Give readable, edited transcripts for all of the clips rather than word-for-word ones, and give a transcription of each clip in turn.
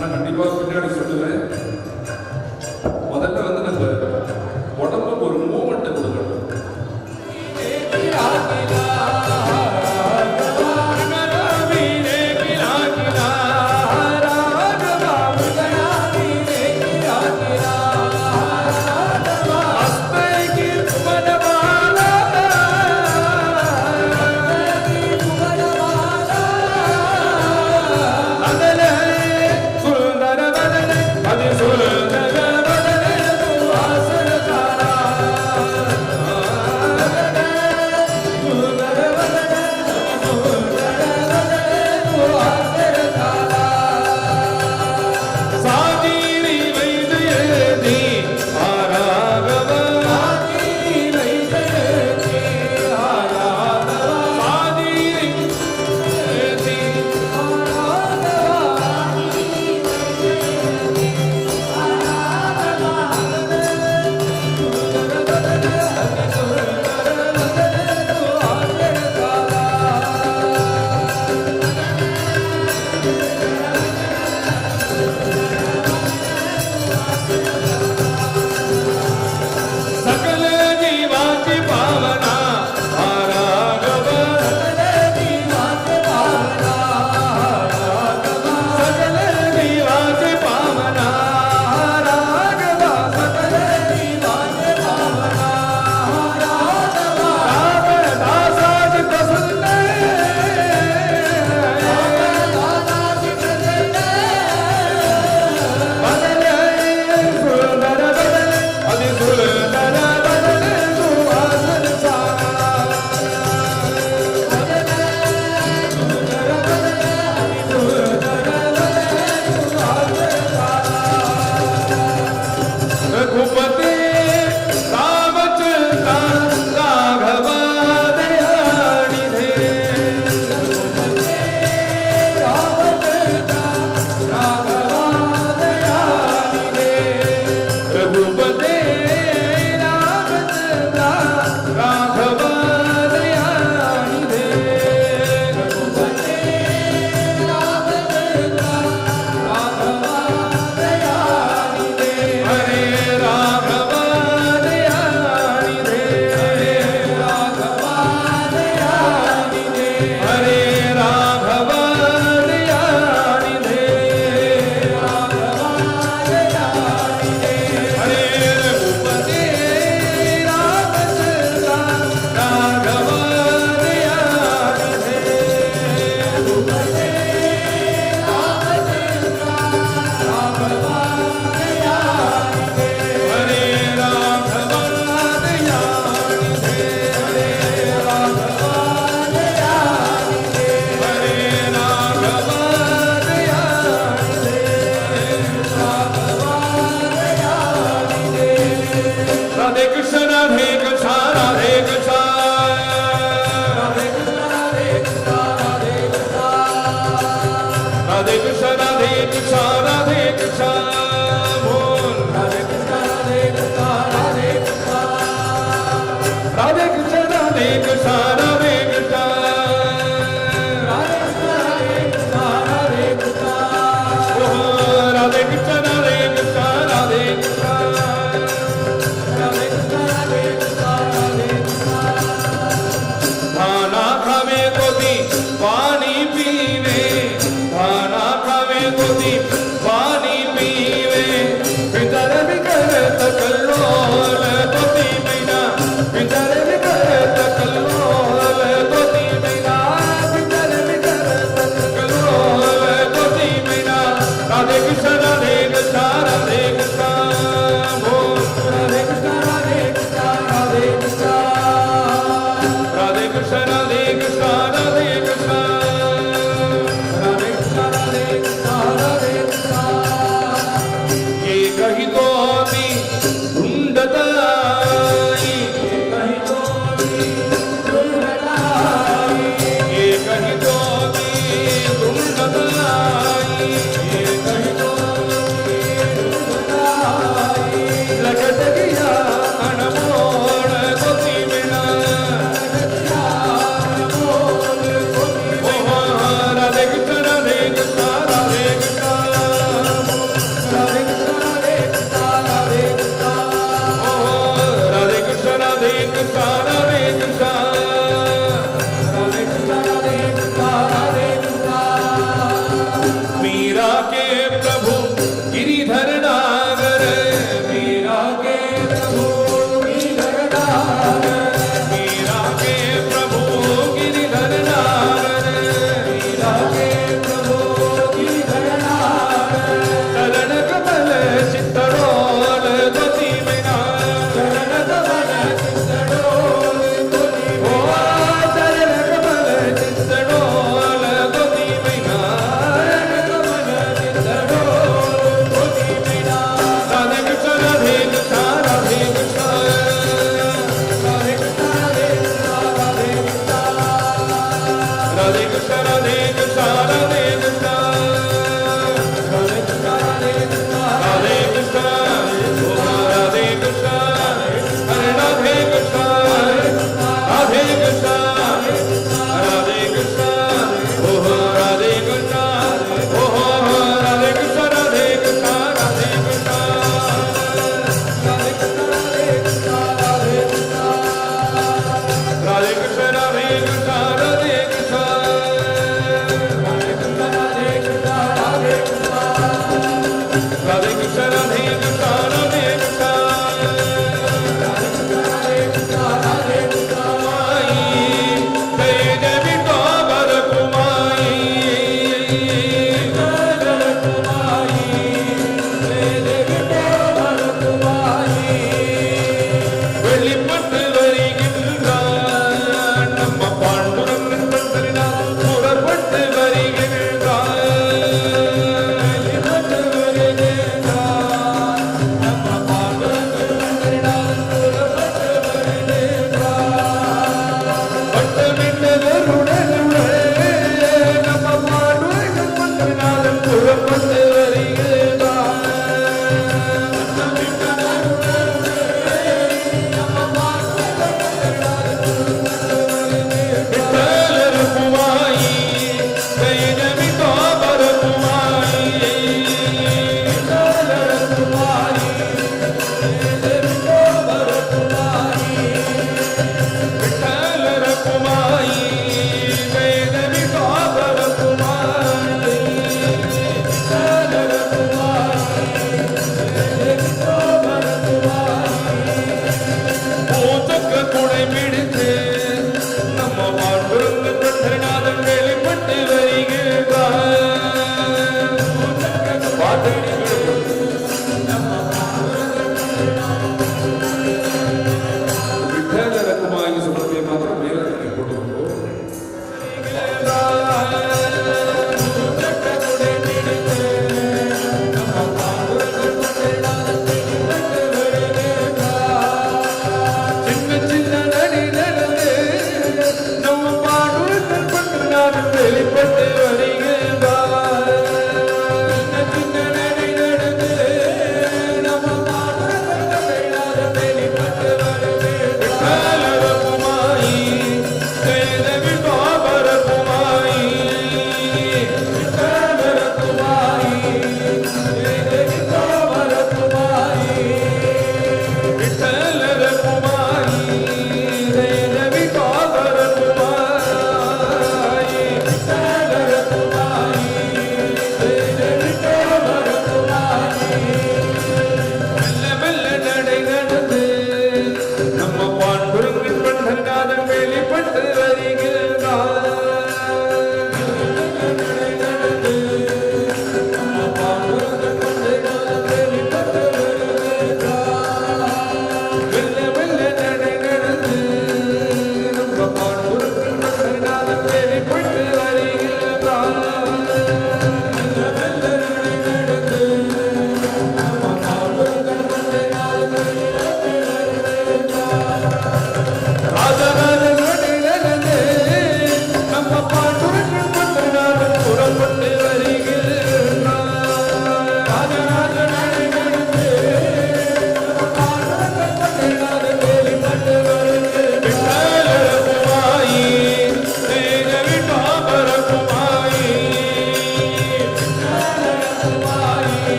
நான் கண்டிப்பா பின்னாடி சொல்லுவேன். முதல்ல வந்து நம்ம உடம்புக்கு ஒரு மூமெண்ட் கொடுக்கணும்.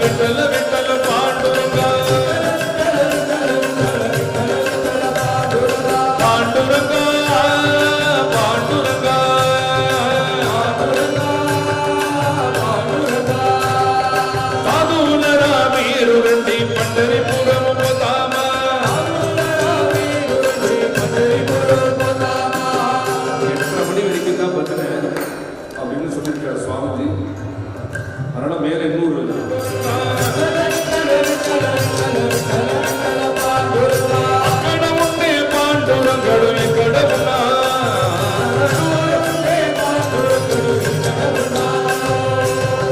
விட்டல விட்டல பாண்டுரங்கா பாண்டுரங்கா பாண்டுரங்கா சாதுலரா வீருரண்டி பண்டரிபுரம் உபதாம அப்படின்னு சொல்லியிருக்கார் சுவாமிஜி. அதனால மேல இன்னொரு அக்கட உண்டே பாண்டுரங்கடு கடவுளா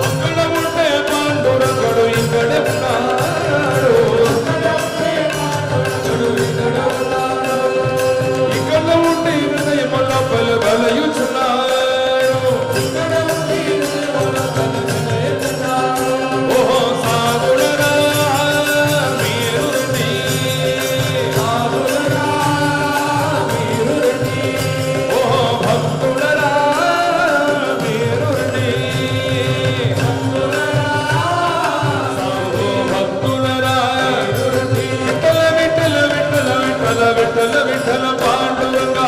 அக்கட உண்டே பாண்டுரங்கடு கடவுளா ఇక్కడ ఉంటే హృదయం లోపల వలయుచున్నాడు ఓహో సాధులరా మీరుని ఓహో భక్తులరా మీరుని భక్తులరా విఠల విఠల విఠల విఠల విఠల విఠల పాండురంగా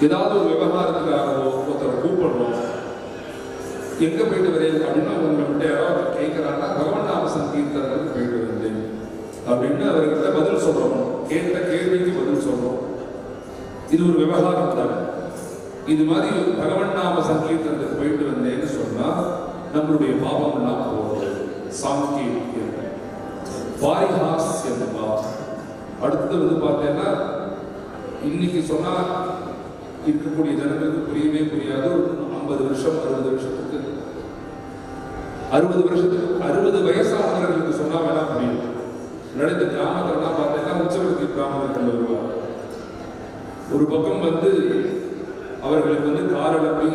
ஏதாவது ஒரு விவகாரத்துக்காகவோ ஒருத்தரை கூப்பிடுறோம், எங்க போயிட்டு வரேன் அப்படின்னா உங்கள்கிட்ட யாராவது கேட்கிறாங்கன்னா பகவன் நாம சங்கீர்த்தனத்துக்கு போயிட்டு வந்தேன் அப்படின்னு அவர்கிட்ட பதில் சொல்றோம். கேட்ட கேள்விக்கு பதில் சொல்றோம். இது ஒரு விவகாரம் தான். இது மாதிரி பகவன் நாம சங்கீர்த்தனத்துக்கு போயிட்டு வந்தேன்னு சொன்னா நம்மளுடைய பாவம் எல்லாம் போகுது. சாங்கீர்த்தியம், பாரிஹாஸ்யம். அடுத்தது வந்து பார்த்தேன்னா இன்னைக்கு சொன்னா இருக்கக்கூடிய ஜனங்களுக்கு புரியவே புரியாது. ஒரு 50 வருஷம் 60 வருஷத்துக்கு 60 வயசானவர்களுக்கு சொன்னா வேணா புரியும். நடந்த கிராமத்திலாம் பார்த்தீங்கன்னா உச்சவர்த்தி கிராமத்தில் வருவாங்க. ஒரு பக்கம் வந்து அவர்களுக்கு வந்து கார் அனுப்பி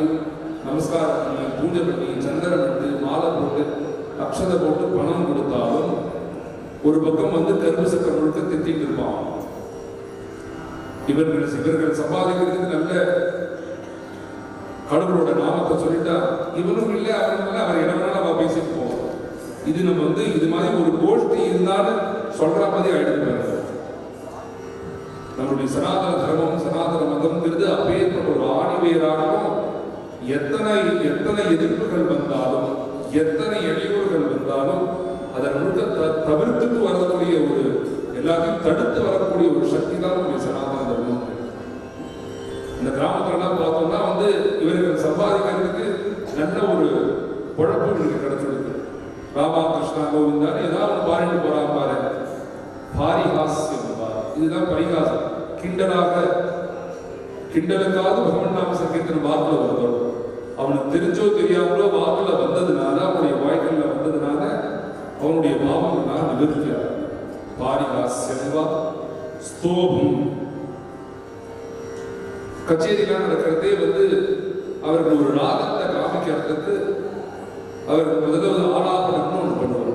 நமஸ்காரம் பண்ணி பூஜை பண்ணி சந்திரன் வந்து மாலை போட்டு அக்ஷதை போட்டு பணம் கொடுத்தாலும் ஒரு பக்கம் வந்து கரும்பு சக்கரை முழுக்க திட்டிட்டு இருப்பான். இவர்கள் சம்பாதிக்கிறதுக்கு நல்ல கடவுளோட நாமத்தை சொல்லிட்டா இவனும் இல்லை அவனும் இல்லை, அவர் என்ன வேணாலும் நம்ம பேசிட்டு போவோம். இது நம்ம வந்து இது மாதிரி ஒரு கோஷ்டி இருந்தாலும் சொல்ற மாதிரி ஆயிடுச்சு. நம்முடைய சனாதன தர்மம் சனாதன மதம்ங்கிறது அப்பேற்பட்ட ஒரு ஆணிவேராகவும் எத்தனை எத்தனை எதிர்ப்புகள் வந்தாலும் எத்தனை இடையூறுகள் வந்தாலும் அதை முழுக்க தவிர்த்துட்டு வரக்கூடிய ஒரு எல்லாத்தையும் தடுத்து வரக்கூடிய ஒரு சக்தி தான் நம்முடைய சனாதன தர்மம். இந்த கிராமத்துலலாம் பார்த்தோம்னா வந்து இவர்கள் சம்பாதிக்கிறதுக்கு நல்ல ஒரு குழப்பு இவருக்கு கிடைச்சிருக்கு. ராமா கிருஷ்ணா கோவிந்தான்னு ஏதாவது பாடிட்டு போறான் பாரு, பாரிஹாஸ்யம், இதுதான் பரிகாசம். கிண்டலுக்காவது பகவன் நாம சங்கீர்த்தன வாக்குல வரும். அவனுக்கு தெரிஞ்சோ தெரியாமலோ வாக்குல வந்ததுனால, அவனுடைய வாய்க்கல்ல வந்ததுனால அவனுடைய பாவங்கள்லாம் நிவர்த்தியாக. பாரிஹாஸ்யம்வா ஸ்தோபம். கச்சேரிலாம் நடக்கிறதே வந்து அவர்கள் ஒரு ராகத்தை காமிக்கிறதுக்கு அவர்கள் முதல்ல ஆலாபனம்னு ஒன்று பண்ணுவாங்க.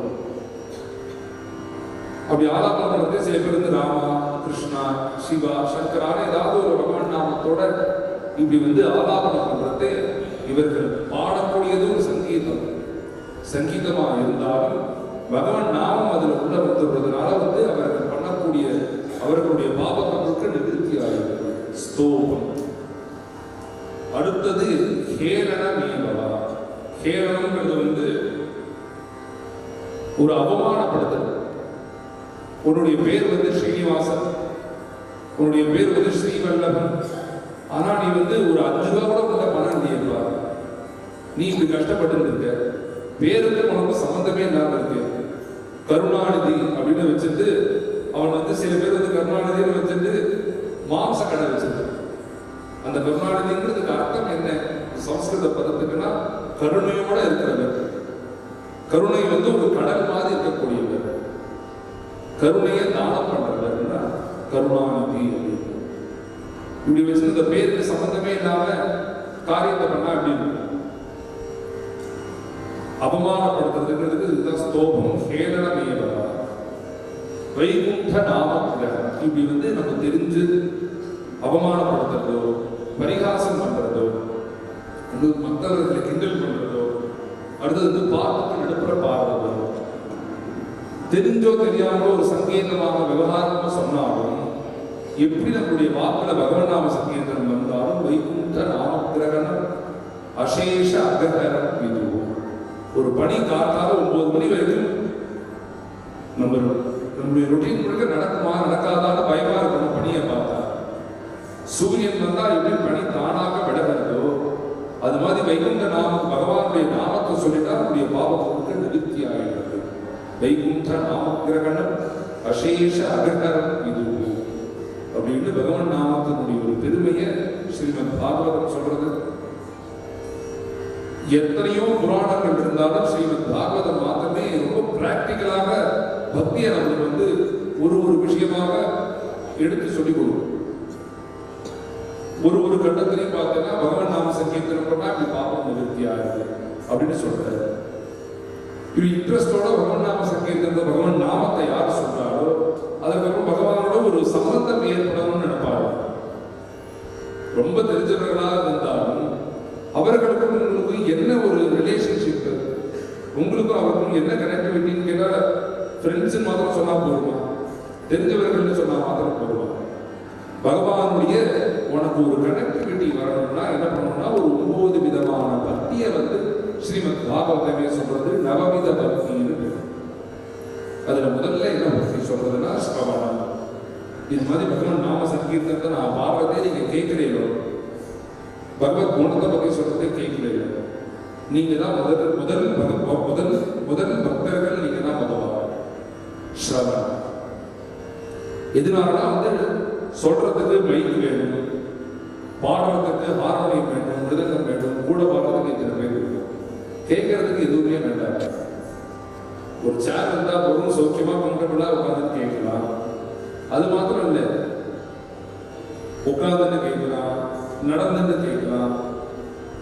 அப்படி ஆலாபனம் பண்ணுறது சில பேர் வந்து ராமா கிருஷ்ணா சிவா சங்கரான ஏதாவது ஒரு பகவான் நாமத்தோட இப்படி வந்து ஆலாபனம் பண்றது. இவர்கள் பாடக்கூடியது ஒரு சங்கீதமா இருந்தாலும் பகவான் நாமம் அதுல உள்ள வந்துடுறதுனால வந்து அவர்கள் பண்ணக்கூடிய அவர்களுடைய பாபங்களுக்கு நிவர்த்தி ஆகிறது. ஸ்தோபம். அடுத்தது ஹேளனமேவா. ஹேளனம்ங்கிறது வந்து ஒரு அவமானப்படுத்தல். உன்னுடைய பேர் வந்து ஸ்ரீனிவாசன், உன்னுடைய பேர் வந்து ஸ்ரீவல்லபன், ஆனா நீ வந்து ஒரு 5 ரூபா கூட உள்ள பணம் நீ இருப்பார், நீ இப்படி கஷ்டப்பட்டு இருக்க, பேருக்கு உனக்கு சம்பந்தமே இல்லாம இருக்கு. கருணாநிதி அப்படின்னு வச்சுட்டு அவன் வந்து சில பேர் வந்து கருணாநிதினு வச்சுட்டு மாம்ச கடை வச்சிருக்கு. அந்த கருணாநிதிங்கிறதுக்கு அர்த்தம் என்ன? சம்ஸ்கிருத பதத்துக்குன்னா கருணையோட இருக்கிறவர். கருணை வந்து ஒரு கடல் மாதிரி இருக்கக்கூடியவர், கருணையை தானம் பண்றவர் கருணாநிதி. இப்படி வச்சு இந்த பேருக்கு சம்பந்தமே இல்லாம காரியத்தை பண்ணா அப்படின்னு அவமானப்படுத்துறதுங்கிறதுக்கு இதுதான் ஸ்தோபம். ஹேளனமேவா. வைகுண்ட நாமக்கிரகம். இப்படி வந்து நம்ம தெரிஞ்சு அவமானப்படுத்துறதோ பரிகாசம் பண்றதோ மற்றவர்களை கிண்டல் பண்றதோ அடுத்தது வந்து பார்த்துட்டு நடுப்புற பாடுறதோ தெரிஞ்சோ தெரியாமலோ ஒரு சங்கீதமாக விவகாரமா சொன்னாலும் எப்படி நம்முடைய வாக்குல பகவன் நாம சங்கீதம் வந்தாலும் வைகுண்ட நாமக்கிரகணம் அசேஷ அககரம் இது. ஒரு பணி காத்தால 9 மணி வரைக்கும் நம்முடைய ரொட்டீன் முழுக்க நடக்குமா நடக்காதான்னு பயமா இருக்கணும். பணியை பார்த்தா சூரியன் வந்தா எப்படி பணி தானாக விலகிறதோ அது மாதிரி வைகுண்ட நாமம் பகவானுடைய நாமத்தை சொல்லிட்டா நம்முடைய பாவங்களுக்கு நிவர்த்தி ஆகிறது. வைகுண்ட நாமக்கிரகணம் அசேஷ அககரம் இது அப்படின்னு பகவான் நாமத்தினுடைய ஒரு பெருமையை ஸ்ரீமத் பாகவதம் சொல்றது. எத்தனையோ புராணங்கள் இருந்தாலும் ஸ்ரீமத் பாகவதம் மாத்திரமே ரொம்ப பிராக்டிக்கலாக பக்தியை நம்மளுக்கு வந்து ஒரு விஷயமாக எடுத்து சொல்லிக் கொடுக்கும். ஒரு கட்டத்திலையும் பார்த்தீங்கன்னா பகவான் நாம சங்கீர்த்தனம் பண்ணா இப்படி பாவம் நிவர்த்தி ஆகுது அப்படின்னு சொல்றாரு. இது இன்ட்ரெஸ்டோட பகவான் நாம சங்கீர்த்தனத்தை பகவான் நாமத்தை யார் சொல்றாரோ அதுக்கப்புறம் பகவானோட ஒரு சம்பந்தம் ஏற்படணும்னு நினைப்பாரு. ரொம்ப தெரிஞ்சவர்களாக இருந்தாலும் அவர்களுக்கும் உங்களுக்கும் என்ன ஒரு ரிலேஷன்ஷிப், உங்களுக்கும் அவருக்கும் என்ன கனெக்டிவிட்டின்னு கேட்டால் ஃப்ரெண்ட்ஸ் மாத்திரம் சொன்னா போடுமா, தெரிஞ்சவர்கள் சொன்னா மாத்திரம் போடுமா. பகவானுடைய உனக்கு ஒரு கனெக்டிவிட்டி வரணும்னா என்ன பண்ணணும்னா ஒரு 9 விதமான பக்தியை வந்து ஸ்ரீமத் பாகவதமே சொல்றது நவவித பக்தின்னு. அதுல முதல்ல என்ன பக்தி சொல்றதுன்னா ஸ்ரவணம். இது மாதிரி பகவான் நாம சங்கீர்த்தனத்தை நான் பாடுறதே நீங்க கேட்கிறீங்களோ, பகவத் குணத்தை பத்தி சொல்றதே கேட்கிறீங்க, நீங்க தான் முதல் பக்தர்கள் நீங்க தான் பகவான். ஸ்ரவணம் எதுனாலனா வந்து சொல்றதுக்கு மைக் வேணும், பாடுறதுக்கு ஹார்மோனியம் வேணும், மிருதங்கம் வேணும், கூட பாடுறதுக்கு இத்தனை பேர் வேணும், கேட்கறதுக்கு எதுவுமே வேண்டாம். ஒரு சேர் இருந்தா போதும், சௌக்கியமா கம்ஃபர்டபுளா உட்காந்து கேட்கலாம். அது மாத்திரம் இல்லை, உட்கார்ந்துட்டு கேட்கலாம், நடந்துட்டு கேட்கலாம்,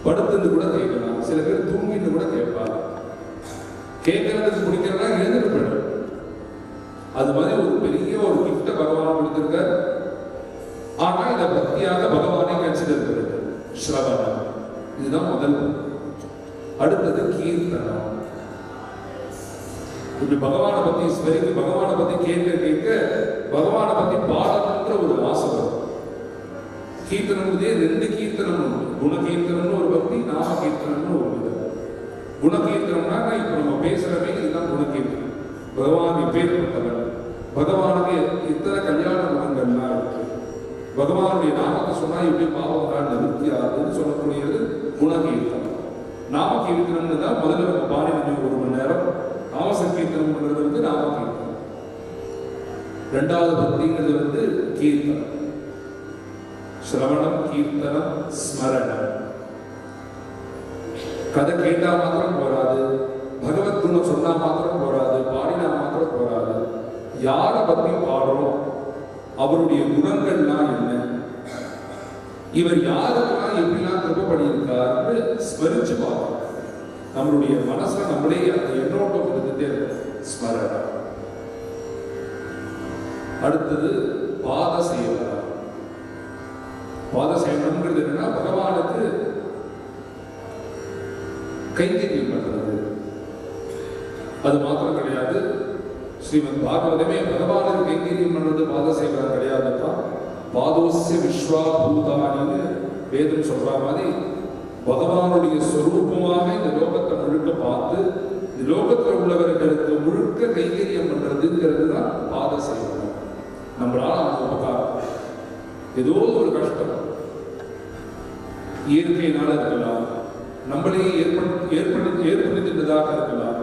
படுத்துட்டு கூட கேட்கலாம், சில பேர் தூங்கிட்டு கூட கேட்பாங்க. கேட்கறதுக்கு பிடிக்கிறதா எழுந்துட்டு போயிடும். அது மாதிரி ஒரு பெரிய ஒரு கிஃப்ட பகவான் கொடுத்திருக்கார். ஆனா இதை பக்தியாக பகவானை கன்சிடர் பண்ணுது. ஸ்ரவணம் இதுதான் முதல். அடுத்தது கீர்த்தனம். இப்படி பகவானை பத்தி ஸ்மரிக்க, பகவானை பத்தி கேட்க கேட்க பகவானை பத்தி பாடணுன்ற ஒரு ஆசை வரும். கீர்த்தனம்ன்றதே 2 கீர்த்தனம் உண்டு. குணகீர்த்தனம்னு ஒரு பக்தி, நாம கீர்த்தனம்னு ஒரு விதம். குணகீர்த்தனம்னா இப்ப நம்ம பேசுறவே இதுதான் குணகீர்த்தனம். பகவான் இப்பேற்பட்டவன், பகவானுக்கு இத்தனை கல்யாண குணங்கள்லாம் இருக்கு, பகவானுடைய நாமத்தை சொன்னா இப்படி பாவங்கள் நிவர்த்தி ஆகுதுன்னு சொல்லக்கூடியது குணகீர்த்தனம். நாம கீர்த்தனம்னு தான் முதல்ல நம்ம பாடின 1 மணி நேரம் நாம சங்கீர்த்தனம் பண்றது வந்து நாம கீர்த்தனம். 2வது பக்திங்கிறது வந்து கீர்த்தனம். சிரவணம், கீர்த்தனம், ஸ்மரணம். கதை கேட்டா மாத்திரம் போராது, பகவத் குணம் சொன்னா மாத்திரம் போராது, பாடினா மாத்திரம் போராது. யாரை பத்தி பாடுறோம், அவருடைய குணங்கள்லாம் என்ன, இவர் யாருக்கெல்லாம் எப்படிலாம் கிருபை பண்ணியிருக்காரு ஸ்மரிச்சு பார்க்கணும். நம்மளுடைய மனசுல நம்மளே அந்த எண்ணோட்டம் இருந்துட்டே ஸ்மரணம். அடுத்தது பாத சேவனம். பாத சேவனம்ங்கிறது என்னன்னா பகவானுக்கு கைங்கரியம் பண்றது. அது மாத்திரம் கிடையாது, ஸ்ரீமத் பாகவதமே பகவானுக்கு கைங்கரியம் பண்றது பாத சேவனம் கிடையாதுப்பா. பாதோஸ்ய விஸ்வா பூதானின்னு வேதம் சொல்ற மாதிரி பகவானுடைய ஸ்வரூபமாக இந்த லோகத்தை முழுக்க பார்த்து இந்த லோகத்தில் உள்ளவர்களுக்கு முழுக்க கைங்கரியம் பண்றதுங்கிறது தான் பாத சேவனம். நம்மளால அந்த உபகாரம், ஏதோ ஒரு கஷ்டம் இயற்கையினால இருக்கலாம், நம்மளே ஏற்படுத்திட்டதாக இருக்கலாம்,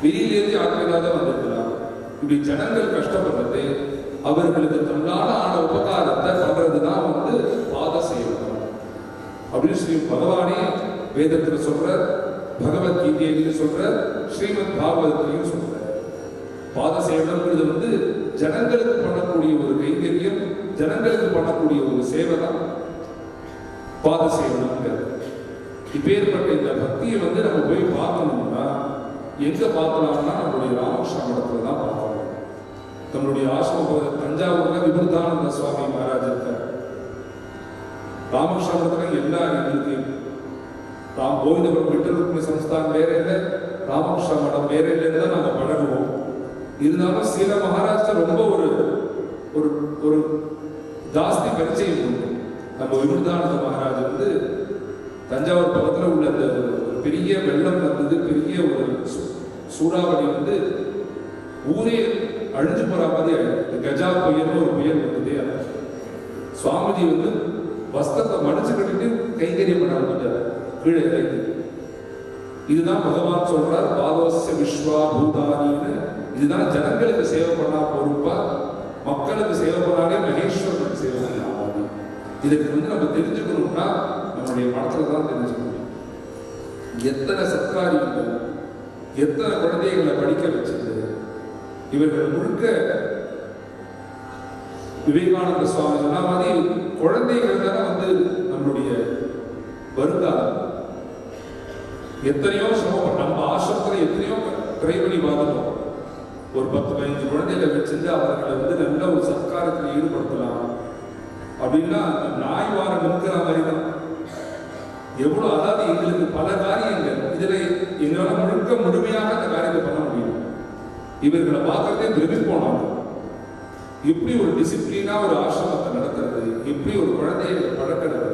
வெளியிலேருந்து யாருக்காக வந்திருக்கலாம். இப்படி ஜனங்கள் கஷ்டப்படுறது அவர்களுக்கு தன்னால ஆன உபகாரத்தை பண்றதுதான் வந்து பாத சேவனம் அப்படின்னு ஸ்ரீ பகவானே வேதத்தில் சொல்ற, பகவத்கீதையிலும் சொல்ற, ஸ்ரீமத் பாகவதத்திலையும் சொல்ற. பாத சேவனம்ங்கிறது வந்து ஜனங்களுக்கு பண்ணக்கூடிய ஒரு கைங்கரியம், ஜனங்களுக்கு பண்ணக்கூடிய ஒரு சேவை தான் பாத சேவனம்ங்கிறது. இப்பேற்பட்ட இந்த பக்தியை வந்து நம்ம போய் பார்க்கணும்னா எங்க பார்க்கலாம்னா நம்மளுடைய ராமகிருஷ்ண மடத்துல தான் பார்க்கணும். நம்மளுடைய ஆசிரம தஞ்சாவூர்ல விபுதானந்த சுவாமி மகாராஜ் இருக்கார். ராமகிருஷ்ண மடத்துல எல்லா எங்களுக்கு கோவிந்தபுரம் விட்டல் சம்ஸ்தான் வேற இல்லை, ராமகிருஷ்ண மடம் வேற இல்லைன்னு தான் நாங்கள் பழகுவோம். இருந்தாலும் சில மகாராஷ்டிரா ரொம்ப ஒரு ஒரு ஒரு ஜாஸ்தி பரிச்சயம் உண்டு. நம்ம விபுதானந்த மகாராஜ் வந்து தஞ்சாவூர் பக்கத்தில் உள்ள அந்த பெரிய வெள்ளம் வந்தது, பெரிய ஒரு சூறாவளி வந்து ஊரே அழிஞ்சு போற மாதிரி ஆயிடுது. கஜா புயல்னு ஒரு புயல் வந்ததே. சுவாமிஜி வந்து வஸ்திரத்தை மடிச்சு கட்டிட்டு கைங்கரியம் பண்ண வந்துட்டார் கீழே இறங்கி. இதுதான் பகவான் சொல்றார் பாதோஸ்ய விஸ்வா பூதானின்னு. இதுதான் ஜனங்களுக்கு சேவை பண்ணா பொறுப்பா, மக்களுக்கு சேவை பண்ணாலே மகேஸ்வரனுக்கு சேவை பண்ணலாம். இதுக்கு வந்து நம்ம தெரிஞ்சுக்கணும்னா நம்முடைய மனத்துல தான் தெரிஞ்சுக்கணும். எத்தனை சத்காரியங்கள், எத்தனை குழந்தைகளை படிக்க வச்சது, இவர்கள் முழுக்க விவேகானந்த சுவாமி சொன்ன மாதிரி குழந்தைகள் தானே வந்து நம்மளுடைய வருங்காலம். எத்தனையோ சிரமம் நம்ம ஆசிரமத்தில் எத்தனையோ ட்ரை பண்ணி பார்த்துட்டோம். ஒரு 10-15 குழந்தைகளை வச்சிருந்து அவர்களை வந்து நல்ல ஒரு சத்காரத்தில் ஈடுபடுத்தலாம் அப்படின்னா நாய் வாரம் இருக்கிற மாதிரி தான். எவ்வளோ, அதாவது எங்களுக்கு பல காரியங்கள் இதுல எங்களால் முழுமையாக அந்த காரியத்தை பண்ண முடியும். இவர்களை பார்க்கறதே பிரமிப்போனாங்க. எப்படி ஒரு டிசிப்ளினா ஒரு ஆசிரமத்தை நடத்துறது, எப்படி ஒரு குழந்தையை பழக்கிறது.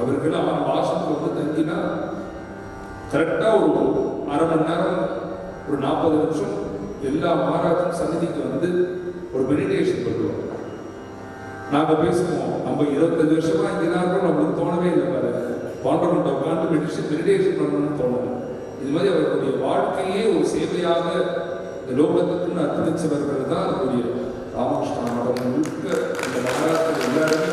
அவர்கள் அவன் ஆசிரமத்தில் வந்து தங்கினா கரெக்டா ஒரு அரை மணி நேரம், ஒரு 40 நிமிஷம் எல்லா மகாராஜும் சந்நிதிக்கு வந்து ஒரு மெடிடேஷன் பண்ணுவோம். நாங்க பேசுவோம், நம்ம 25 வருஷமா இங்க நம்மளுக்கு தோணவே இல்லை பாரு, பாண்டவன்ட்ட உட்காந்து மெடிடேஷன் பண்ணணும்னு தோணும். இது மாதிரி அவர்களுடைய வாழ்க்கையே ஒரு சேவையாக இந்த லோகத்துக்குன்னு அர்ப்பணிச்சவர்கள் தான் நம்முடைய ராமகிருஷ்ண மடம் முழுக்க இந்த மகாராஷ்டிர எல்லாருமே.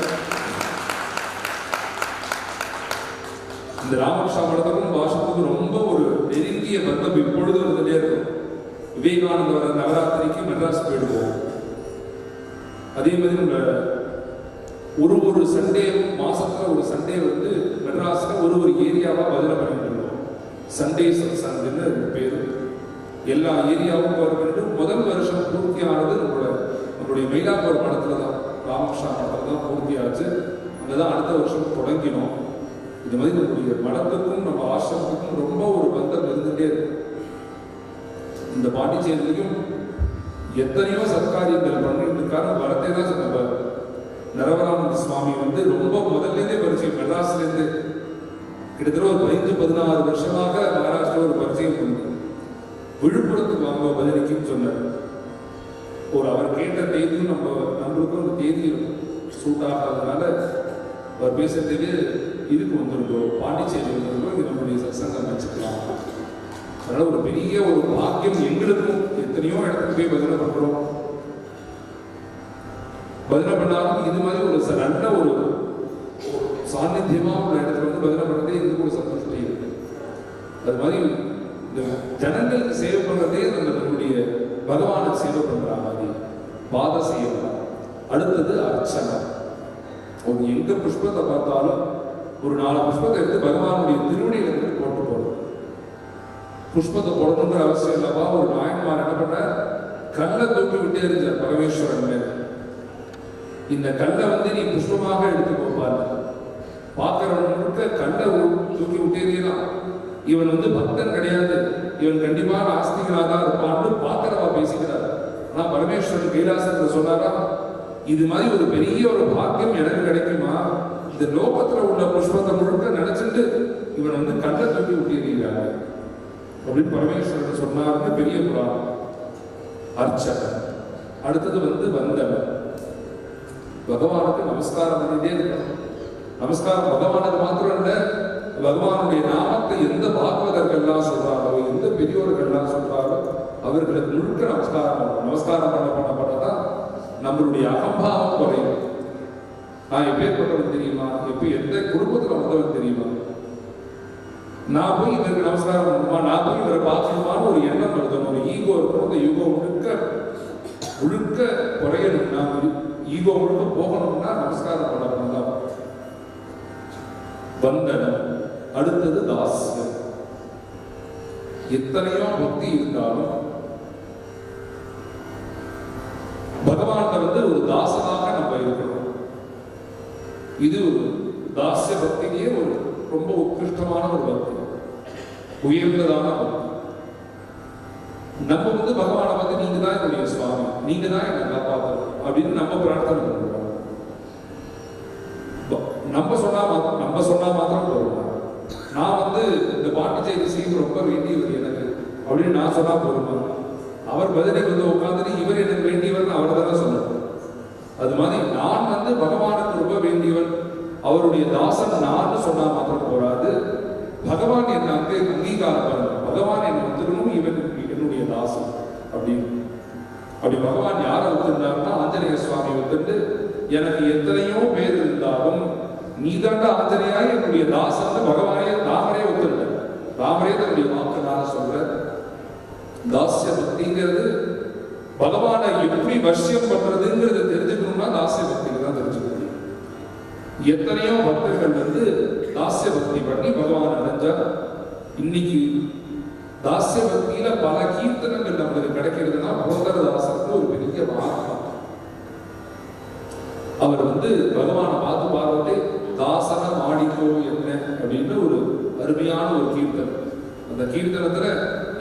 இந்த ராமகிருஷ்ண மடத்துக்கும் பாஷத்துக்கும் ரொம்ப ஒரு நெருங்கிய பந்தம் இப்பொழுது இருந்துட்டே இருக்கும். விவேகானந்தர் நவராத்திரிக்கு மெட்ராஸ் போயிடுவோம். அதே மாதிரி நம்ம ஒரு சண்டே மாசத்துல ஒரு சண்டே வந்து மெட்ராஸ்ல ஒரு ஏரியாவா பஜனை பண்ணிட்டு இருக்கோம். சண்டே சத்சங்ன்னு பேரு. எல்லா ஏரியாவும் வர வேண்டும். முதல் வருஷம் பூர்த்தியானது நம்மளுடைய மயிலாப்பூர் மடத்துல தான், ராமகிருஷ்ணா மடத்துல தான் பூர்த்தியாச்சு. அங்கதான் அடுத்த வருஷம் தொடங்கினோம். இந்த மாதிரி நம்முடைய மடத்துக்கும் நம்ம ஆசிரமத்துக்கும் ரொம்ப ஒரு பந்தம் இருந்துகிட்டே இருக்கு. இந்த பாண்டிச்சேரியிலையும் எத்தனையோ சத்காரியங்கள் பண்ணிட்டு இருக்காரு. வரத்தே தான் சொன்னார் நரவரானந்த சுவாமி வந்து ரொம்ப முதல்லேருந்தே பரிச்சயம், மெட்ராஸ்லேருந்து கிட்டத்தட்ட ஒரு 15-16 வருஷமாக மகாராஷ்டிரா ஒரு பரிச்சயம் பண்ணி விழுப்புரத்துக்கு வாங்க பதிலைக்குன்னு சொன்னார். ஒரு அவர் கேட்ட தேதியும் நம்மளுக்கும் அந்த தேதி சூட் ஆகாததுனால அவர் பேசுறதுக்கு இதுக்கு வந்துருக்கோம், பாண்டிச்சேரி வந்துருக்கோம், இது நம்முடைய சத்சங்கம் வச்சுக்கலாம். அதனால ஒரு பெரிய ஒரு பாக்கியம் எங்களுக்கும். எத்தனையோ இடத்துக்கு போய் பஜனை பண்றோம், பஜனை பண்ணாலும் இது மாதிரி ஒரு நல்ல ஒரு சாநித்தியமா உள்ள இடத்துல வந்து பஜனை பண்றதே எங்களுக்கு ஒரு சந்தோஷத்தை இருக்கு. அது மாதிரி இந்த ஜனங்களுக்கு சேவை பண்றதே நம்மளுடைய பகவானுக்கு சேவை பண்ற மாதிரி பாத சேவை. அடுத்தது அர்ச்சனை. ஒரு எங்க புஷ்பத்தை பார்த்தாலும் ஒரு 4 புஷ்பத்தை எடுத்து பகவானுடைய திருவடியில இருந்து போட்டு போடும். புஷ்பத்தை போடணுங்கிற அவசியம் இல்லவா. ஒரு நாயன்மார் என்ன பண்ண, கல்லை தூக்கி விட்டே இருந்தார் பரமேஸ்வரன் மேல. இந்த கல்லை வந்து நீ புஷ்பமாக எடுத்து போப்பாரு, பார்க்கிறவனுக்கு கல்லை தூக்கி விட்டே இருந்தான். இவன் வந்து பக்தன் கிடையாது, இவன் கண்டிப்பாக ஆஸ்திகனாக இருப்பான்னு பார்க்கிறவா பேசிக்கிறார். ஆனா பரமேஸ்வரன் கைலாசத்துல சொன்னாரா, இது மாதிரி ஒரு பெரிய ஒரு பாக்கியம் எனக்கு கிடைக்குமா, இந்த லோகத்துல உள்ள புஷ்பத்தை முழுக்க நினைச்சிட்டு இவன் வந்து கல்லை தூக்கி விட்டிருக்கிறாங்க அப்படின்னு பரமேஸ்வரன் சொன்னார்னு பெரிய புராணம். அர்ச்சனை. அடுத்தது வந்து வந்தவன். பகவானுக்கு நமஸ்காரம் பண்ணிட்டே இருக்கணும். நமஸ்காரம் பகவானுக்கு மாத்திரம் இல்ல, பகவானுடைய நாமத்தை எந்த பாகவதற்கெல்லாம் சொல்றாரோ, எந்த பெரியோர்கள்லாம் சொல்றாரோ அவர்களுக்கு முழுக்க நமஸ்காரம் பண்ணணும். நமஸ்காரம் பண்ணதான் நம்மளுடைய அகம்பாவம் குறையும். நான் எப்பேற்பட்டவன் தெரியுமா, எப்ப எந்த குடும்பத்துல வந்தவன் தெரியுமா, நான் போய் இதற்கு நமஸ்காரம் பண்ணணுமா, நான் போய் இவரை பார்க்கணுமான்னு ஒரு எண்ணம் வருது. ஒரு ஈகோ இருக்கணும். அந்த ஈகோ முழுக்க குறையணும்னா, ஈகோ முழுக்க போகணும்னா நமஸ்காரம் பண்ணதான். வந்தனம். அடுத்தது தாஸ்யம். எத்தனையோ பக்தி இருந்தாலும் பகவான் வந்து ஒரு தாசனாக நம்ம இருக்கணும். இது ஒரு தாஸ்ய பக்தியே ஒரு ரொம்ப உத்கிருஷ்டமான ஒரு பக்தி, உயர்ந்ததான பக்தி. நம்ம வந்து பகவானை வந்து நீங்க தான் என்னுடைய சுவாமி, நீங்க தான் என்னை காப்பாற்றணும் அப்படின்னு நம்ம பிரார்த்தனை பண்ணுவோம். நம்ம சொன்னா மாத்திரம் போதுமா, நான் வந்து இந்த பாண்டிச்சேரி சீன் ரொம்ப வேண்டியவர் எனக்கு அப்படின்னு நான் சொன்னா போதுமா, அவர் பதிலுக்கு வந்து உட்காந்துட்டு இவர் எனக்கு வேண்டியவர் அவர் தானே சொல்லணும். அது மாதிரி நான் வந்து பகவானுக்கு ரொம்ப வேண்டியவன், அவருடைய தாசன் நான் சொன்னா மாத்திரம் போராது, பகவான் என்னை அங்கீகாரம் பண்ணணும், பகவான் என்னை வந்துடணும், இவன் என்னுடைய தாசன் அப்படின்னு. அப்படி பகவான் யாரை ஒத்துருந்தாருன்னா ஆஞ்சநேய சுவாமி வந்துட்டு, எனக்கு எத்தனையோ பேர் இருந்தாலும் நீதாண்டா ஆஞ்சநேயா என்னுடைய தாசன் பகவானே ராமரே ஒத்துருந்தார். ராமரே தன்னுடைய வாக்குனால சொல்ற தாஸ்ய பக்திங்கிறது பகவானை எப்படி வர்ஷியம் பண்றதுங்கிறது தெரிஞ்சுக்கணும்னா தாஸ்ய பக்திக்கு தான் தெரிஞ்சுக்கணும். எத்தனையோ பக்தர்கள் வந்து தாஸ்ய பக்தி பண்ணி பகவான் அடைஞ்சா. இன்னைக்கு தாஸ்ய பக்தியில பல கீர்த்தனங்கள் நம்மளுக்கு கிடைக்கிறதுனா புரந்தரதாசருக்கு ஒரு பெரிய மகாத்மா. அவர் வந்து பகவானை பார்த்து பாருவதே தாசன மாடிக்கோ என்ன அப்படின்னு ஒரு அருமையான ஒரு கீர்த்தனம். அந்த கீர்த்தனத்துல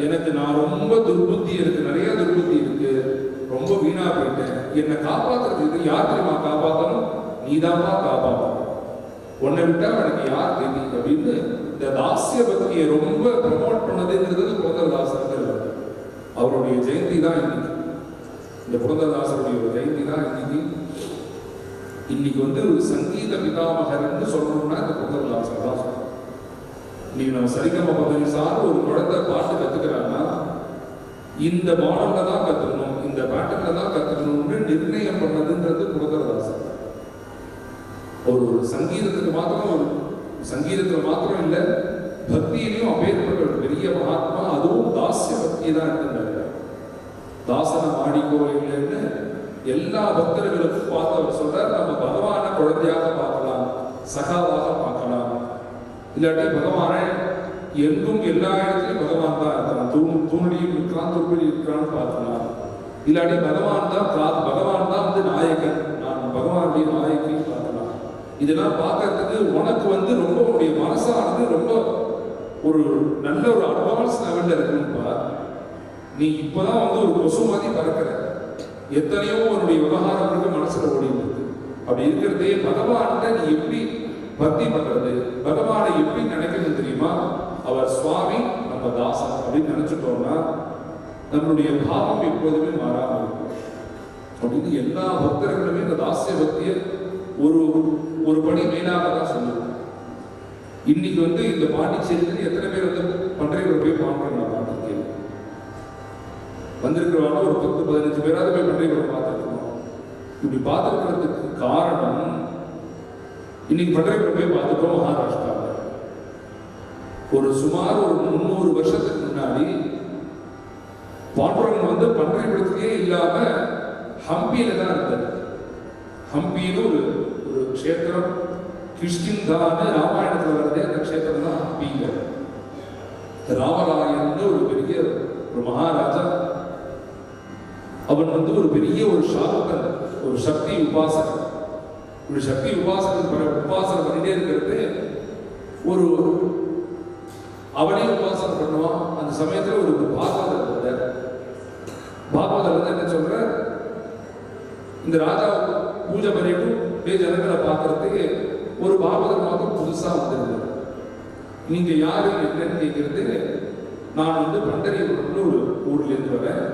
எனக்கு நான் ரொம்ப துர்புத்தி இருக்கு, நிறைய துர்புத்தி இருக்கு, ரொம்ப வீணா போயிட்டேன், என்னை காப்பாத்துறதுக்கு யார் தெரியுமா காப்பாற்றணும், நீதாமா காப்பாற்றணும், உன்னை விட்டா எனக்கு யார் தெரியும் அப்படின்னு இந்த தாஸ்ய பக்தியை ரொம்ப ப்ரமோட் பண்ணதுங்கிறது புரந்தரதாசர். அவருடைய ஜெயந்தி தான் இன்னைக்கு, இந்த புரந்தரதாசருடைய ஜெயந்தி தான் இன்னைக்கு வந்து ஒரு சங்கீத பிதாமகர்னு சொல்லணும்னா இந்த புரந்தரதாசர் தான் சொல்லணும். நீங்க நம்ம சரிகம பதனிசார் ஒரு குழந்தை பாட்டு கத்துக்கிறாங்கன்னா இந்த மாடல்ல தான் கத்துக்கணும், இந்த பேட்டர்ல தான் கத்துக்கணும்னு நிர்ணயம் பண்ணதுன்றது புரந்தரதாசர். ஒரு சங்கீதத்துக்கு மாத்திரம், ஒரு சங்கீதத்துல மாத்திரம் இல்ல, பக்தியிலையும் அப்பேற்பட்ட ஒரு பெரிய மகாத்மா. அதுவும் தாஸ்ய பக்தி தான் இருந்தாரு. தாசன மாடிக்கோ இல்லைன்னு எல்லா பக்தர்களுக்கும் பார்த்து அவர் சொல்றாரு, நம்ம பகவான குழந்தையாக பார்க்கலாம், சகாவாக பார்க்கலாம், இல்லாட்டி பகவானை எங்கும் எல்லா இடத்துலையும் பகவான் தான் இருக்கலாம், தூணிலையும் இருக்கலாம், துருப்பிலையும் இருக்கிறான்னு பார்க்கலாம், இல்லாட்டி பகவான் தான் வந்து நாயகன், நான் பகவானுடைய நாயகின்னு பார்க்கலாம். இதெல்லாம் பார்க்கறதுக்கு உனக்கு வந்து ரொம்ப உன்னுடைய மனசானது ரொம்ப ஒரு நல்ல ஒரு அட்வான்ஸ் லெவல்ல இருக்குப்பா. நீ இப்பதான் வந்து ஒரு கொசு மாதிரி பறக்கிற. எத்தனையோ உன்னுடைய விவகாரங்களுக்கு மனசுல ஓடி இருக்கு. அப்படி இருக்கிறதே பகவான்கிட்ட நீ எப்படி பக்தி பண்றது, பகவானை எப்படி நினைக்கணும் தெரியுமா? அவர் சுவாமி, நம்ம தாசன் அப்படின்னு நினைச்சிட்டோம்னா நம்மளுடைய பாவம் எப்போதுமே மாறாமல் இருக்கும் அப்படின்னு எல்லா பக்தர்களுமே இந்த தாசிய பக்தியை ஒரு படி மேலாக தான் சொல்லுவோம். இன்னைக்கு வந்து இந்த பாண்டிச்சேரியில் எத்தனை பேர் வந்து பண்றையூர் போய் பாடுறாங்க? நான் பார்த்துருக்கேன். வந்திருக்கிறவங்க ஒரு 10-15 பேராவது போய் பண்றையூர் பார்த்துருக்கோம். இப்படி பார்த்துருக்கிறதுக்கு காரணம், இன்னைக்கு பண்றையூர் போய் பார்த்துட்டோம். மகாராஷ்டிராவில் ஒரு சுமார் ஒரு 300 வருஷத்துக்கு முன்னாடி பாண்டுரங்கன் வந்து பன்றையபுரத்திலே இல்லாம ஹம்பியில தான் இருந்தது. ஹம்பின்னு ஒரு க்ஷேத்திரம், கிஷ்கிந்தான்னு ராமாயணத்தில் வருதே அந்த க்ஷேத்திரம் தான் ஹம்பிங்க. ராமராயன்னு ஒரு பெரிய ஒரு மகாராஜா, அவன் வந்து ஒரு பெரிய ஒரு சாபகன், ஒரு சக்தி உபாசகன். ஒரு சக்தி உபாசனை பண்ணிட்டே இருக்கிறது. ஒரு அவனே உபாசனை பண்ணுவான். அந்த சமயத்துல ஒரு பாகவதர் வந்தார். பாகவதர் வந்து என்ன சொல்ற, இந்த ராஜா பூஜை பண்ணிட்டு போய் ஜனங்களை பார்க்கறதுக்கு ஒரு பாகவதர் மாதம் புதுசா வந்திருந்தார். நீங்க யாரு என்னன்னு கேட்கறது, நான் வந்து பண்டரிபுரம்னு ஒரு ஊர்ல இருந்து வரேன்.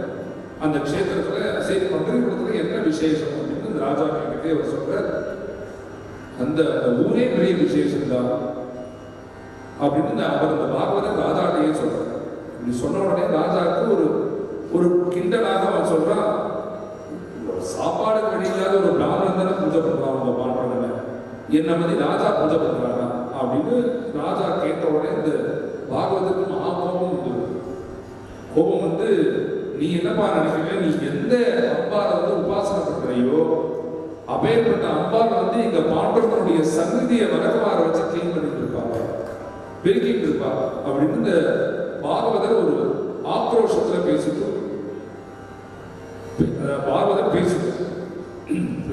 அந்த க்ஷேத்திரத்துல சரி பண்டரிபுரத்துல என்ன விசேஷம் அப்படின்னு இந்த ராஜா கேட்கிட்டே அவர் சொல்ற, அந்த ஊரே பெரிய விசேஷம் தான் அப்படின்னு அவர் அந்த பாகவதர் ராஜாட்டையே சொல்றார். இப்படி சொன்ன உடனே ராஜாவுக்கு ஒரு கிண்டலாக அவன் சொல்றான், சாப்பாடு கிடைக்காத ஒரு பிராமணன் தானே பூஜை பண்றான் அவங்க பாடுறாங்க, என்ன மாதிரி ராஜா பூஜை பண்றாங்க அப்படின்னு ராஜா கேட்ட உடனே இந்த பாகவதற்கு மகாகோபம் வந்தது. கோபம் வந்து, நீ என்னப்பா நினைக்கிறீங்க, நீ எந்த அம்பாரை வந்து உபாசனை பண்றையோ அப்பேற்பட்ட அம்பாரை வந்து எங்க பாண்டவனுடைய சந்நிதியை வழக்கமாற வச்சு கிளீன் பண்ணிட்டு இருப்பாங்க, பெருக்கிட்டு இருப்பா அப்படின்னு இந்த பாகவதர் ஒரு ஆக்ரோஷத்துல பேசிட்டு பாகவதர்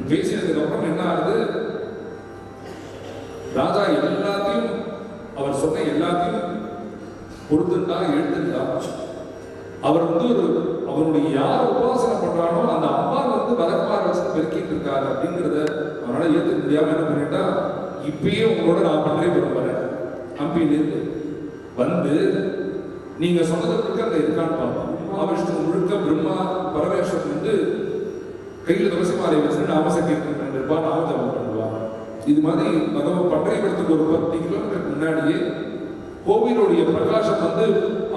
பேசினதுக்கு அப்புறம் என்ன ஆகுது, ராஜா எல்லாத்தையும் அவர் சொன்ன எல்லாத்தையும் பொறுத்துட்டா எழுத்துட்டா. அவர் வந்து அவருடைய யார் உபாசனை பண்றானோ அந்த அம்மா வந்து வழக்கமாக வச்சு பெருக்கிட்டு இருக்காரு அப்படிங்கிறத அவனால ஏற்றுக்க முடியாம என்ன பண்ணிட்டா, இப்பயே உங்களோட நான் பண்றே விரும்புறேன், ஹம்பியிலிருந்து வந்து நீங்க சொன்னதுக்கு அங்க இருக்கான்னு பார்ப்போம். மகாவிஷ்ணு முழுக்க பிரம்மா பரமேஸ்வரன் வந்து கையில் துளசி மாலை வச்சு நாமசங்கீர்த்தனம் இருப்பா, நாமஜபம் பண்ணுவா. இது மாதிரி பகவான் பண்றையபுரத்துக்கு ஒரு 10 கிலோமீட்டருக்கு முன்னாடியே கோவிலுடைய பிரகாசம் வந்து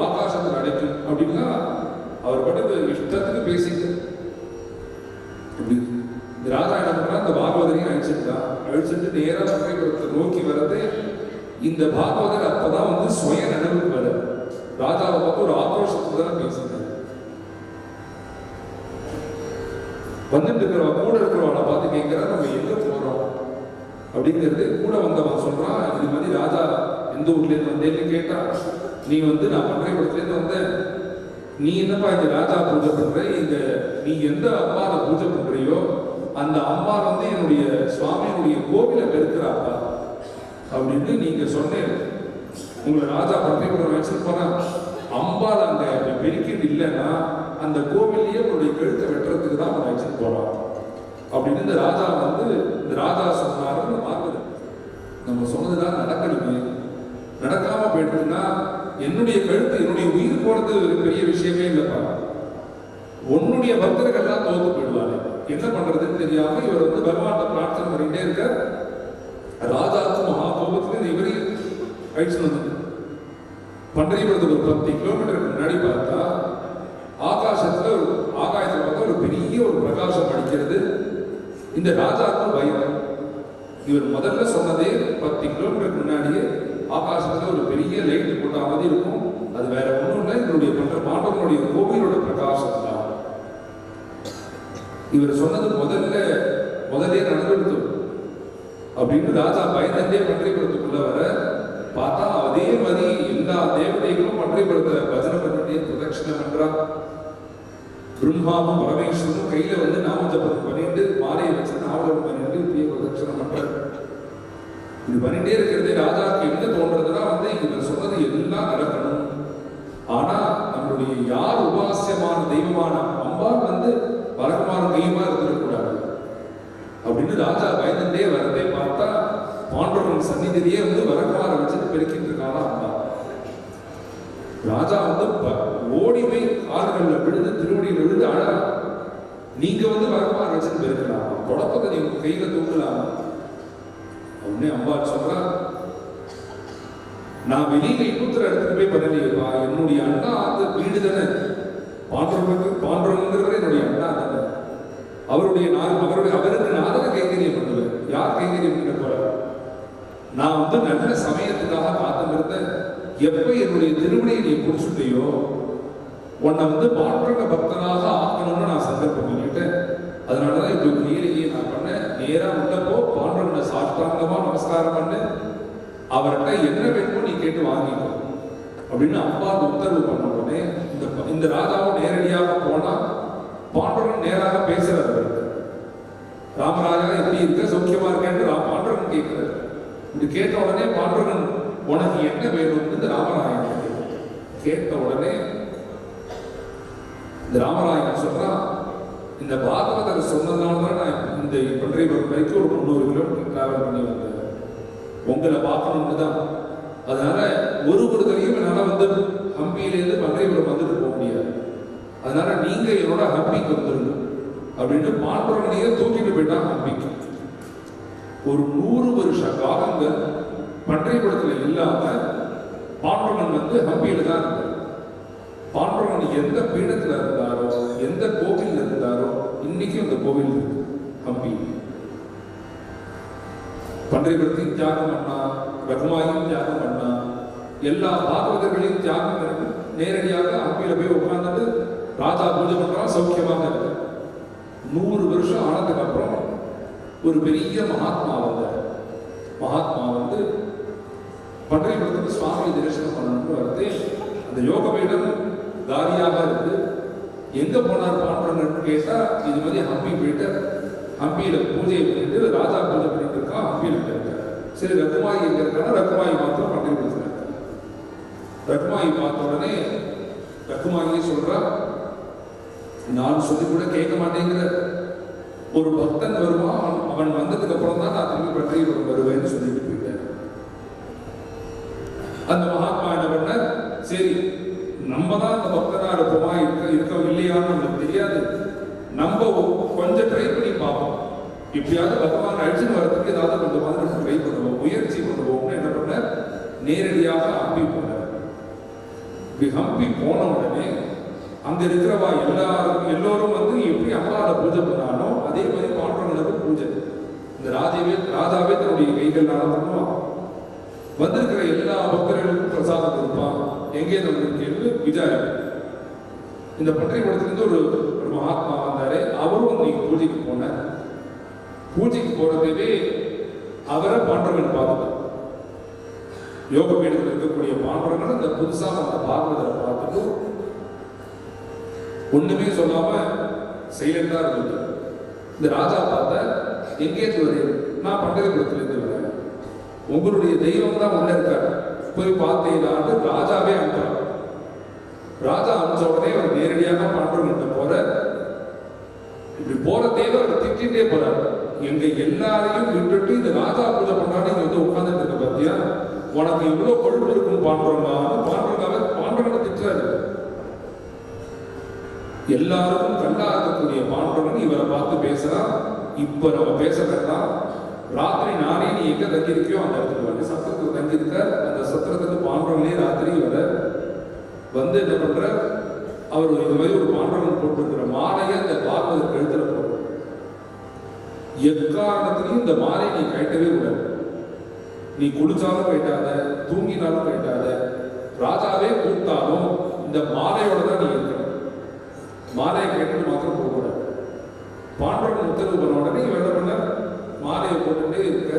ஆகாசத்தில் அடைக்கும் அப்படின்னா அவர் படுத்து இஷ்டத்துக்கு பேசிட்டு இந்த ராஜா என்ன பண்றா, இந்த பாகவதரையும் அழிச்சிட்டு நேரா பண்றையபுரத்தை நோக்கி வர்றது. இந்த பாகவதர் அப்பதான் வந்து சுய நினைவுக்கு வர ராஜாவை பார்த்து ஒரு ஆக்ரோஷத்துக்கு தான் பேசிட்டார். வந்துட்டு இருக்கிறவா கூட இருக்கிறவனை பார்த்து கேட்கிறா, நம்ம எங்க போறோம் அப்படிங்கிறது. கூட வந்தவன் சொல்றான், இது மாதிரி ராஜா எந்த ஊர்ல இருந்து வந்தேன்னு கேட்டா, நீ வந்து நான் பண்றையபுரத்துல இருந்து வந்தேன், நீ என்னப்பா இந்த ராஜா பூஜை பண்ற, இந்த நீ எந்த அம்மாவை பூஜை பண்றியோ அந்த அம்மா வந்து என்னுடைய சுவாமியினுடைய கோவிலை பெருக்கிறாப்பா அப்படின்னு நீங்க சொன்னேன். உங்களை ராஜா பண்றையபுரம் வச்சுட்டு போனா அம்பாள் அங்க பெருக்கிட்டு இல்லைன்னா அந்த கோவிலையே உங்களுடைய கழுத்தை வெட்டுறதுக்கு தான் அவன் வச்சுட்டு போறான் அப்படின்னு இந்த ராஜா வந்து இந்த ராஜா சொன்னாருன்னு பார்க்குது. நம்ம சொன்னதுதான் நடக்கணுமே, நடக்காம போயிட்டுன்னா என்னுடைய கழுத்து என்னுடைய உயிர் போறது ஒரு பெரிய விஷயமே இல்லைப்பா, உன்னுடைய பக்தர்கள் எல்லாம் தோத்து போயிடுவாங்க. என்ன பண்றதுன்னு தெரியாம இவர் வந்து பகவான் பிரார்த்தனை பண்ணிட்டே இருக்க. ராஜாவுக்கு மகா கோபத்துல இவரையும் அழிச்சு வந்தது. பண்றையபுரத்துக்கு ஒரு 10 கிலோமீட்டருக்கு முன்னாடி பார்த்தா ஆகாயத்துல பார்த்தா ஒரு பெரிய ஒரு பிரகாசம் அடிக்கிறது. இந்த ராஜாவுக்கும் பயம். இவர் முதல்ல சொன்னதே 10 கிலோமீட்டருக்கு முன்னாடியே ஆகாசத்துல ஒரு பெரிய லைட் போட்ட மாதிரி இருக்கும். அது வேற ஒன்றும் இல்லை, இவருடைய பாண்டவனுடைய கோவிலோட பிரகாசம் தான். இவர் சொன்னது முதலே நடந்துடுது அப்படின்னு ராஜா பயந்தே பண்றையபுரத்துக்குள்ள வர பார்த்தா அதே மாதிரி எல்லா தேவதைகளும் பண்றையபுரத்தை பஜனை பண்ணிட்டே பிரதட்சிணம் பண்றா. பிரம்மாவும் பரமேஸ்வரனும் கையில வந்து நாமஜபம் பண்ணிட்டு மாலையை வச்சு நாமஜபம் பண்ணிட்டு இப்படியே பிரதட்சிணம் பண்ற. இது பண்ணிட்டே இருக்கிறதே ராஜாவுக்கு என்ன தோன்றதுன்னா இவர் சொன்னது எல்லாம் நடக்கணும். ஆனா நம்மளுடைய யார் உபாசியமான தெய்வமான அம்பாள் வரகுமாரன் கையுமா இருந்துடக்கூடாது அப்படின்னு ராஜா பயந்துட்டே வரதே பார்த்தா பாண்டவன் சந்நிதியிலேயே வரகுமாரை வச்சுட்டு பெருக்கிட்டு இருக்கானா அம்மா. ராஜா ஓடி போய் கால்களில் விழுந்து திருவடியில் விழுந்து அழ, நீங்க வரகுமாரை வச்சுட்டு பெருக்கலாம், தொடப்பத்தை நீங்க கையில தூக்கலாம். உடனே அம்பா சொல்றா, நான் வெளியில இன்னொருத்தர் இடத்துக்கு போய் பண்ணலையேப்பா, என்னுடைய அண்ணா வீடு தானே, பாண்டவங்கிறவர் என்னுடைய அண்ணா தானே, அவருக்கு நான் தானே கைங்கரியம் பண்ணுவேன். யார் கைங்கரியம் பண்ண போற? நான் நல்ல சமயத்துக்காக காத்து இருந்தேன். எப்ப என்னுடைய திருவடியை நீ பிடிச்சுட்டையோ உன்னை பாண்டவங்க பக்தனாக ஆக்கணும்னு நான் சங்கல்பம் பண்ணிட்டேன். அதனாலதான் இப்படி நீரையே நான் பண்ணேன். நேரா உள்ளப்போ பாண்டவனை சாஷ்டாங்கமா நமஸ்காரம் பண்ணு, அவர்கிட்ட என்ன வேணுமோ நீ கேட்டு வாங்கிக்கோ அப்படின்னு அப்பா உத்தரவு பண்ண உடனே இந்த ராஜாவும் நேரடியாக போனா பாண்டவன் நேராக பேசுறாரு. ராமராஜா எப்படி இருக்க, சௌக்கியமா இருக்கேன்னு பாண்டவன் கேட்கிறாரு. இது கேட்ட உடனே பாண்டவன் உனக்கு என்ன வேணும்னு இந்த ராமராயன் கேட்ட உடனே இந்த ராமராயன் சொல்றான், இந்த பாகவதர் சொன்னதுனால தான் நான் இந்த பன்றையபுரம் வரைக்கும் ஒரு 300 கிலோமீட்டர் டிராவல் பண்ணி வந்தேன், உங்களை பார்க்கணும்னு தான். அதனால ஒரு தடையும் என்னால் ஹம்பியிலேருந்து பன்றையபுரம் வந்துட்டு போக முடியாது. அதனால நீங்க என்னோட ஹம்பிக்கு வந்துருங்க அப்படின்னு பாண்டவனையே தூக்கிட்டு போயிட்டான் ஹம்பிக்கு. ஒரு 100 வருஷ காலங்கள் பன்றையபுரத்துல இல்லாம பாண்டவன் ஹம்பியில தான் இருந்தார். பாண்டவன் எந்த பீடத்துல இருந்தாரோ, எந்த கோவில் இருந்தாரோ, இன்னைக்கும் அந்த கோவில் இருக்கு ஹம்பி. பன்றையபுரத்தையும் தியாகம் பண்ணா, ரகுமாயும் தியாகம் பண்ணா, எல்லா பாகவதர்களையும் தியாகம் நேரடியாக ஹம்பியில போய் உட்கார்ந்துட்டு ராஜா பூஜை பண்றான், சௌக்கியமாக இருக்கு. 100 வருஷம் ஆனதுக்கு அப்புறம் ஒரு பெரிய மகாத்மா வந்தார். மகாத்மா பன்றையபுரத்துக்கு சுவாமி தரிசனம் பண்ணணும்னு வருது. அந்த யோக பீடம் காலியாக இருக்கு. எங்க போனார் பாண்டவன் கேட்டா, இது மாதிரி ஹம்பி போயிட்டு ஹம்பியில பூஜையை பண்ணிட்டு ராஜா பூஜை பண்ணிட்டு இருக்கான், ஹம்பியில இருக்காரு. சரி, ரகுமாயி எங்க இருக்கானா, ரகுமாயி மாத்திரம் பன்றையபுரத்துல இருக்காரு. ரகுமாயி பார்த்த உடனே ரகுமாயி சொல்றா, நான் சொல்லி கூட கேட்க மாட்டேங்கிற ஒரு பக்தன் வருவான், அவன் வந்ததுக்கு அப்புறம் தான் நான் திரும்பி பன்றையபுரம் வருவேன்னு சொல்லிட்டு போயிட்டேன். அந்த மகாத்மா என்ன பண்ண, சரி நம்ம தான் அந்த பக்தனா இருப்போமா இருக்க இல்லையான்னு நமக்கு தெரியாது, நம்ம கொஞ்சம் ட்ரை பண்ணி பார்ப்போம், எப்படியாவது பகவான் அழிச்சுன்னு வரதுக்கு ஏதாவது கொஞ்சம் மாதிரி நம்ம ட்ரை பண்ணுவோம், முயற்சி பண்ணுவோம்னு என்ன பண்ண, நேரடியாக ஹம்பி போனார். இப்படி ஹம்பி போன உடனே அங்க இருக்கிறவா எல்லோரும் எப்படி அம்மாவை பூஜை பண்ணானோ அதே மாதிரி பாண்டவனுக்கு பூஜை. இந்த ராஜாவே தன்னுடைய கைகள்னால பண்ணுவான். வந்திருக்கிற எல்லா பக்தர்களுக்கும் பிரசாதம் கொடுப்பான். எங்கே நம்ம விசாரிப்பு. இந்த பன்றையபுரத்திலிருந்து ஒரு மகாத்மா வந்தாரு. அவரும் நீங்க பூஜைக்கு போன, பூஜைக்கு போறதே அவரை பாண்டவன் பார்த்துட்டார். யோக பீடத்தில் இருக்கக்கூடிய பாண்டவர்கள் இந்த புதுசாக அந்த பாகவதரை பார்த்துட்டு ஒண்ணுமே சொல்லாம சைலண்டா இருந்தது. இந்த ராஜா பார்த்த, எங்கேயிருந்து வரேன், நான் பன்றையபுரத்திலிருந்து வரேன், உங்களுடைய தெய்வம் தான் உள்ள இருக்காரு, போய் பார்த்தீங்களான்னு ராஜாவே அனுப்புறார். ராஜா அனுப்பிச்ச உடனே அவர் நேரடியாக பாண்டவன் போற, இப்படி போற தெய்வம் அவர் திட்டிகிட்டே போறாரு. எங்க எல்லாரையும் விட்டுட்டு இந்த ராஜா பூஜை பண்ணாடி உட்கார்ந்துட்டு இருக்க பத்தியா, உனக்கு இவ்வளவு கொழுப்பு இருக்கும் பாண்டவனை திட்டுறாரு. எல்லாருக்கும் கண்ணா இருக்கக்கூடிய பாண்டவன் இவரை பார்த்து பேசுறான். இப்ப நம்ம பேச வேண்டாம், ராத்திரி நானே நீ எங்க தங்கியிருக்கியோ அந்த இடத்துக்கு வந்து சத்திரத்துக்கு தங்கியிருக்க, அந்த சத்திரத்துக்கு பாண்டவனே ராத்திரி வர என்ன பண்ற, அவர் இது மாதிரி ஒரு பாண்டவன் போட்டிருக்கிற மாலையை அந்த பாகவதர் கழுத்துல போடுற, எக்காரணத்திலையும் இந்த மாலையை நீ கட்டவே கூடாது, நீ குளிச்சாலும் கட்டாத, தூங்கினாலும் கட்டாத, ராஜாவே கூப்பிட்டாலும் இந்த மாலையோட தான் நீ இருக்கணும், மாலையை கேட்டு மாத்திரம் போகக்கூடாது. பாண்டவன் உத்தரவு பண்ண உடனே இவன் என்ன பண்ண, மாலையை போட்டுட்டே இருக்க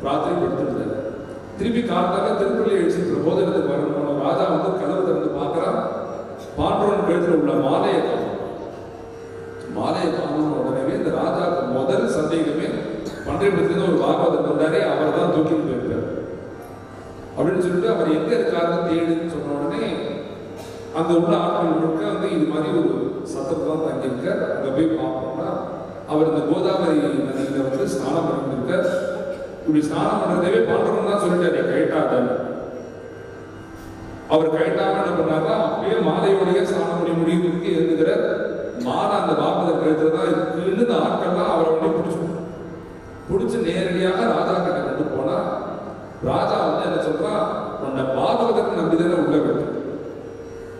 ராத்திரி படுத்துட்டார். திருப்பி காத்தால திருப்பள்ளி எழுச்சிட்டு போதனத்துக்கு வரணும். ராஜா கதவு திறந்து பார்க்கிறான், பாண்டவன் கழுத்துல உள்ள மாலையை காணும். உடனே இந்த ராஜாவுக்கு முதல் சந்தேகமே, பன்றையபுரத்திலிருந்து ஒரு பாகவதர் வந்தாரே அவர் தான் தூக்கிட்டு சொல்லிட்டு அவர் எங்க இருக்காருன்னு தேடுன்னு சொன்ன உடனே அங்க உள்ள ஆட்கள் முழுக்க வந்து இது மாதிரி ஒரு சத்தத்தை தான் தங்கியிருக்க. அங்க போய் பார்ப்போம்னா அவர் இந்த கோதாவரி நதியில வந்து ஸ்நானம் பண்ணிருக்க. இப்படி ஸ்நானம் பண்றதே பாண்டவன் தான் சொல்லிட்டாரு கேட்டாரு. அவர் கேட்டாம என்ன பண்ணாரா, அப்படியே மாலையோடைய ஸ்நானம் பண்ணி முடிவுக்கு எழுதுகிற மாலை அந்த பாகவதர் கழுத்துல தான் இருக்குன்னு இந்த ஆட்கள்லாம் அவரை வந்து பிடிச்சு நேரடியாக ராஜா கிட்ட கொண்டு போனா, ராஜா வந்து என்ன சொல்றா, உன்னை பாகவதற்கு நம்பிதானே உள்ள விட்டு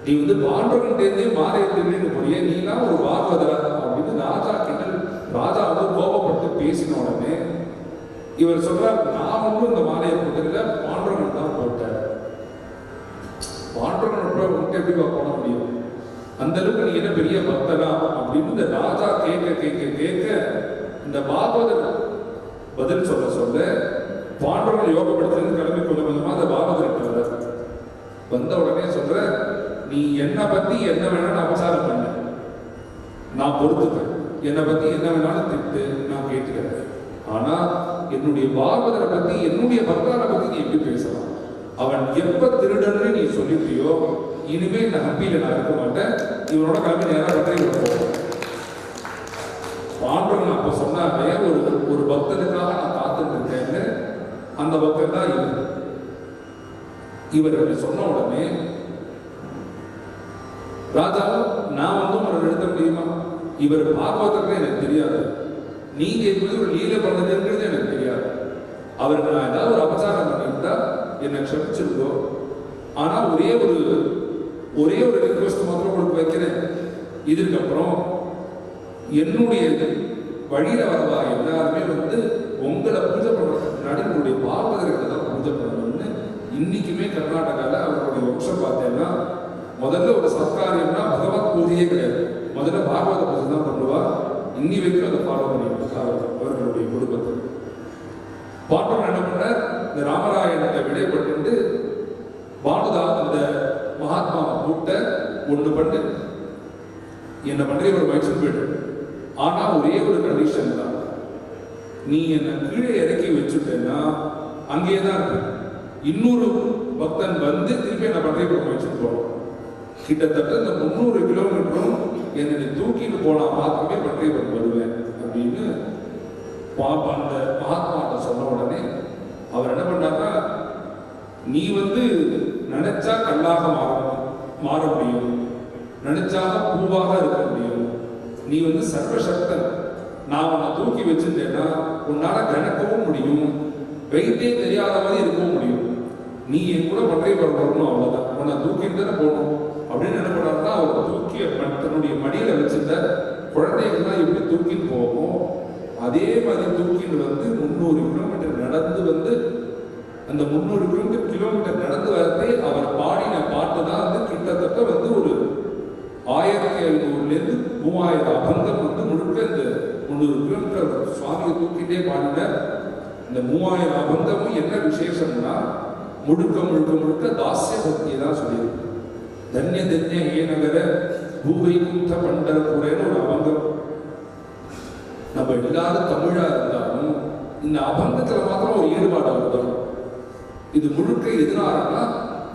நீ வந்து பாண்டவன்கிட்டே மாலையை திரும்பின்னு போறிய, நீலாம் ஒரு பாகவதரா அப்படின்னு ராஜா கிட்ட ராஜா வந்து கோபப்பட்டு பேசின உடனே இவர் சொல்றார், நான் வந்து இந்த மாலையை போட்டதில்ல, பாண்டவன் தான் போட்டார். பாண்டவன் எப்படி போட முடியும், அந்த அளவுக்கு நீ என்ன பெரிய பக்தனா அப்படின்னு இந்த ராஜா கேட்க கேட்க கேட்க இந்த பாகவதர் பதில் சொல்ல சொல்ல பாண்டவன் யோகப்படுத்துறது கிளம்பி கொஞ்சம் கொஞ்சமா அந்த பாகவதர் வந்த உடனே சொல்ற, நீ என்னை பத்தி என்ன வேணாலும் அபசாரம் பண்ண, நான் பொறுத்துப்பேன். என்னை பத்தி என்ன வேணாலும் திட்டு, நான் கேட்டுக்கிறேன். ஆனா என்னுடைய பாகவதரை பத்தி, என்னுடைய பக்தாரை பத்தி நீ எப்படி பேசலாம்? அவன் எப்ப திருடன்னு நீ சொல்லிட்டியோ, இனிமே இந்த ஹம்பியில நான் இருக்க மாட்டேன், இவனோட கிளம்பி நேரம் பற்றி போவேன். பாண்டவன் அப்ப சொன்னாலே ஒரு பக்தனுக்காக நான் காத்துட்டு இருக்கேன்னு. அந்த பக்தன் தான் இவர் சொன்ன உடனே ராஜா, நான் வந்து உங்களை நிறுத்த முடியுமா? இவர் பாகவதற்கு எனக்கு தெரியாது, நீங்க இப்போது ஒரு லீலை பண்ணதுங்கிறது எனக்கு தெரியாது. அவருக்கு நான் ஏதாவது ஒரு அபச்சாரம் பண்ணியிருந்தா என்னை க்ஷமிச்சிருக்கோ. ஆனா ஒரே ஒரு ரிக்வெஸ்ட் மாத்திரம் உங்களுக்கு வைக்கிறேன். இதுக்கப்புறம் என்னுடைய வழியில வரவா எல்லாருமே வந்து உங்களை பூஜை பண்றதுக்கு முன்னாடி உங்களுடைய பாகவதர்களை தான் பூஜை பண்ணணும்னு. இன்னைக்குமே கர்நாடகாவில் அவருடைய வம்சம் பார்த்தேன்னா முதல்ல ஒரு சத்காரியம்னா பகவத் பூஜையே கிடையாது, முதல்ல பாகவத பூஜை தான் பண்ணுவா. இன்னி வரைக்கும் அதை ஃபாலோ பண்ணிட்டு இருக்காங்க அவர்களுடைய குடும்பத்தில். பாண்டவன் என்ன பண்ண, இந்த ராமராயணத்தை விடைபட்டு பானுதா அந்த மகாத்மாவை கூட்ட ஒண்ணு பண்ணு, என்ன பண்றே ஒரு வயசு போயிடு. ஆனா ஒரே ஒரு கண்டிஷன் தான், நீ என்ன கீழே இறக்கி வச்சுட்டேன்னா அங்கேயே தான் இருக்கு. இன்னொரு பக்தன் வந்து திருப்பி என்ன பண்றே ஒரு வயசு போகணும். கிட்டத்தட்ட இந்த 300 கிலோமீட்டரும் என்னை தூக்கிட்டு போனா மாத்திரமே பற்றி வருவேன் அப்படின்னு அந்த மகாத்மாட்ட சொன்ன உடனே அவர் என்ன பண்ணாருன்னா, நீ வந்து நினைச்சா கல்லாக மாற முடியும், நினைச்சாக பூவாக இருக்க முடியும், நீ வந்து சர்வசக்தன். நான் உன்னை தூக்கி வச்சிருந்தேன்னா உன்னால கணக்கவும் முடியும், வெயிட்டே தெரியாத மாதிரி இருக்கவும் முடியும். நீ என் கூட பற்றி வரணும், அவ்வளவுதான். உன்னை தூக்கிட்டு தானே போகணும் அப்படின்னு என்ன பண்ணாருன்னா, அவர் தூக்கிய தன்னுடைய மடியில வச்சிருந்த குழந்தைகள்லாம் எப்படி தூக்கிட்டு போகும் அதே மாதிரி தூக்கிட்டு வந்து 300 கிலோமீட்டர் நடந்து வந்து, அந்த 300 கிலோமீட்டர் நடந்து வரதே அவர் பாடின பாட்டு தான் வந்து கிட்டத்தட்ட வந்து ஒரு 1500 3000 அபங்கம் வந்து முழுக்க இந்த 300 கிலோமீட்டர் சுவாமியை தூக்கிட்டே பாடின. இந்த 3000 அபங்கமும் என்ன விசேஷம்னா முழுக்க முழுக்க முழுக்க தாசிய பக்தியை தான் சொல்லியிருக்கு. தன்ய தன்ய ஏ நகர பூவைகுந்த பண்டரபுரேன்னு ஒரு அபங்கம். நம்ம எல்லாரும் தமிழா இருந்தாலும் இந்த அபங்கத்துல மாத்திரம் ஒரு ஈடுபாடு ஆகுதான். இது முழுக்க எதிரானா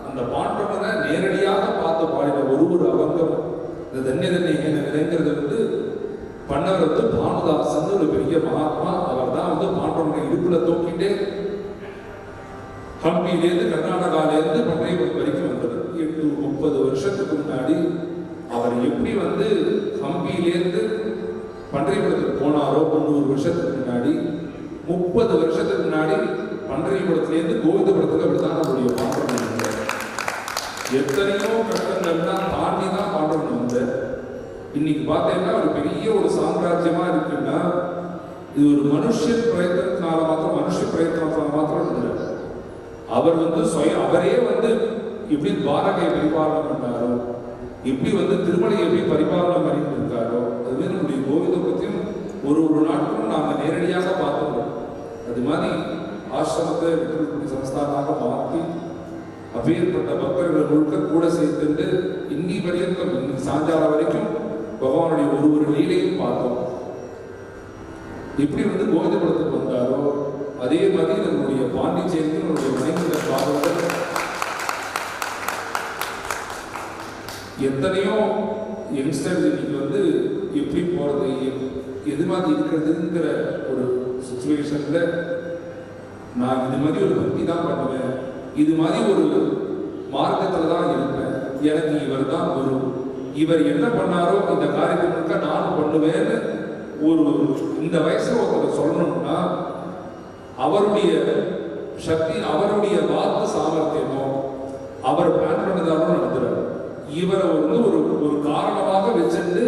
அந்த பாண்டவனை நேரடியாக பார்த்து பாடின ஒரு அபங்கம். இந்த தன்ய தன்ய ஏ நகரங்கிறது வந்து பண்ணவர் வந்து பானுதாசன் ஒரு பெரிய மகாத்மா. அவர் தான் வந்து பாண்டவனை இடுப்புல தூக்கிட்டே ஹம்பியிலேருந்து கர்நாடகாலேருந்து பன்றையபுரம் வரைக்கும் வந்தது. 30 வருஷத்துக்கு முன்னாடி அவர் எப்படி வந்து ஹம்பியிலேருந்து பன்றையபுரத்துக்கு போனாரோ 300 வருஷத்துக்கு முன்னாடி, 30 வருஷத்துக்கு முன்னாடி பன்றையபுரத்திலேருந்து கோவிந்தபுரத்துக்கு அப்படித்தான் நம்முடைய பாண்டவன் வந்தார். எத்தனையோ கட்டங்கள்லாம் தாண்டி தான் பாண்டவன் வந்தார். இன்னைக்கு பார்த்தீங்கன்னா ஒரு பெரிய ஒரு சாம்ராஜ்யமா இருக்குன்னா இது ஒரு மனுஷ பிரயத்தனத்தினால மாத்திரம் இல்லை. அவர் வந்து அவரே வந்து எப்படி துவாரகை பரிபாலனம் பண்ணாரோ, எப்படி வந்து திருமலையை எப்படி பரிபாலனம் பண்ணிட்டு இருக்காரோ, அதுவே நம்முடைய கோவிந்தபுரத்தையும் ஒரு நாட்களும் நாங்கள் நேரடியாக பார்த்தோம். அது மாதிரி ஆசிரமத்தை சமஸ்தானாக மாற்றி அப்பேற்பட்ட பக்தர்கள் முழுக்க கூட சேர்த்துட்டு இன்னி வரைக்கும் சாஞ்சால வரைக்கும் பகவானுடைய ஒரு லீலையும் பார்த்தோம். எப்படி வந்து கோவிந்தபுரத்துக்கு வந்தாரோ அதே மாதிரி நம்முடைய பாண்டிச்சேரியில் நம்முடைய மனைவி பாகவதர் எத்தனையோ யங்ஸ்டர்ஸ் இன்னைக்கு வந்து எப்படி போகிறது, எது மாதிரி இருக்கிறதுங்கிற ஒரு சுச்சுவேஷனில் நான் இது மாதிரி ஒரு பக்தி தான் பண்ணுவேன், இது மாதிரி ஒரு மார்க்கத்தில் தான் இருப்பேன், எனக்கு இவர் தான் குரு, இவர் என்ன பண்ணாரோ இந்த காரியத்தை முழுக்க நான் பண்ணுவேன்னு ஒரு இந்த வயசுல ஒருத்தர் சொல்லணும்னா அவருடைய சக்தி, அவருடைய வாக்கு சாமர்த்தியமோ அவர் பிளான் பண்ணதாலும் நடத்துறாரு. இவரை வந்து ஒரு காரணமாக வச்சுட்டு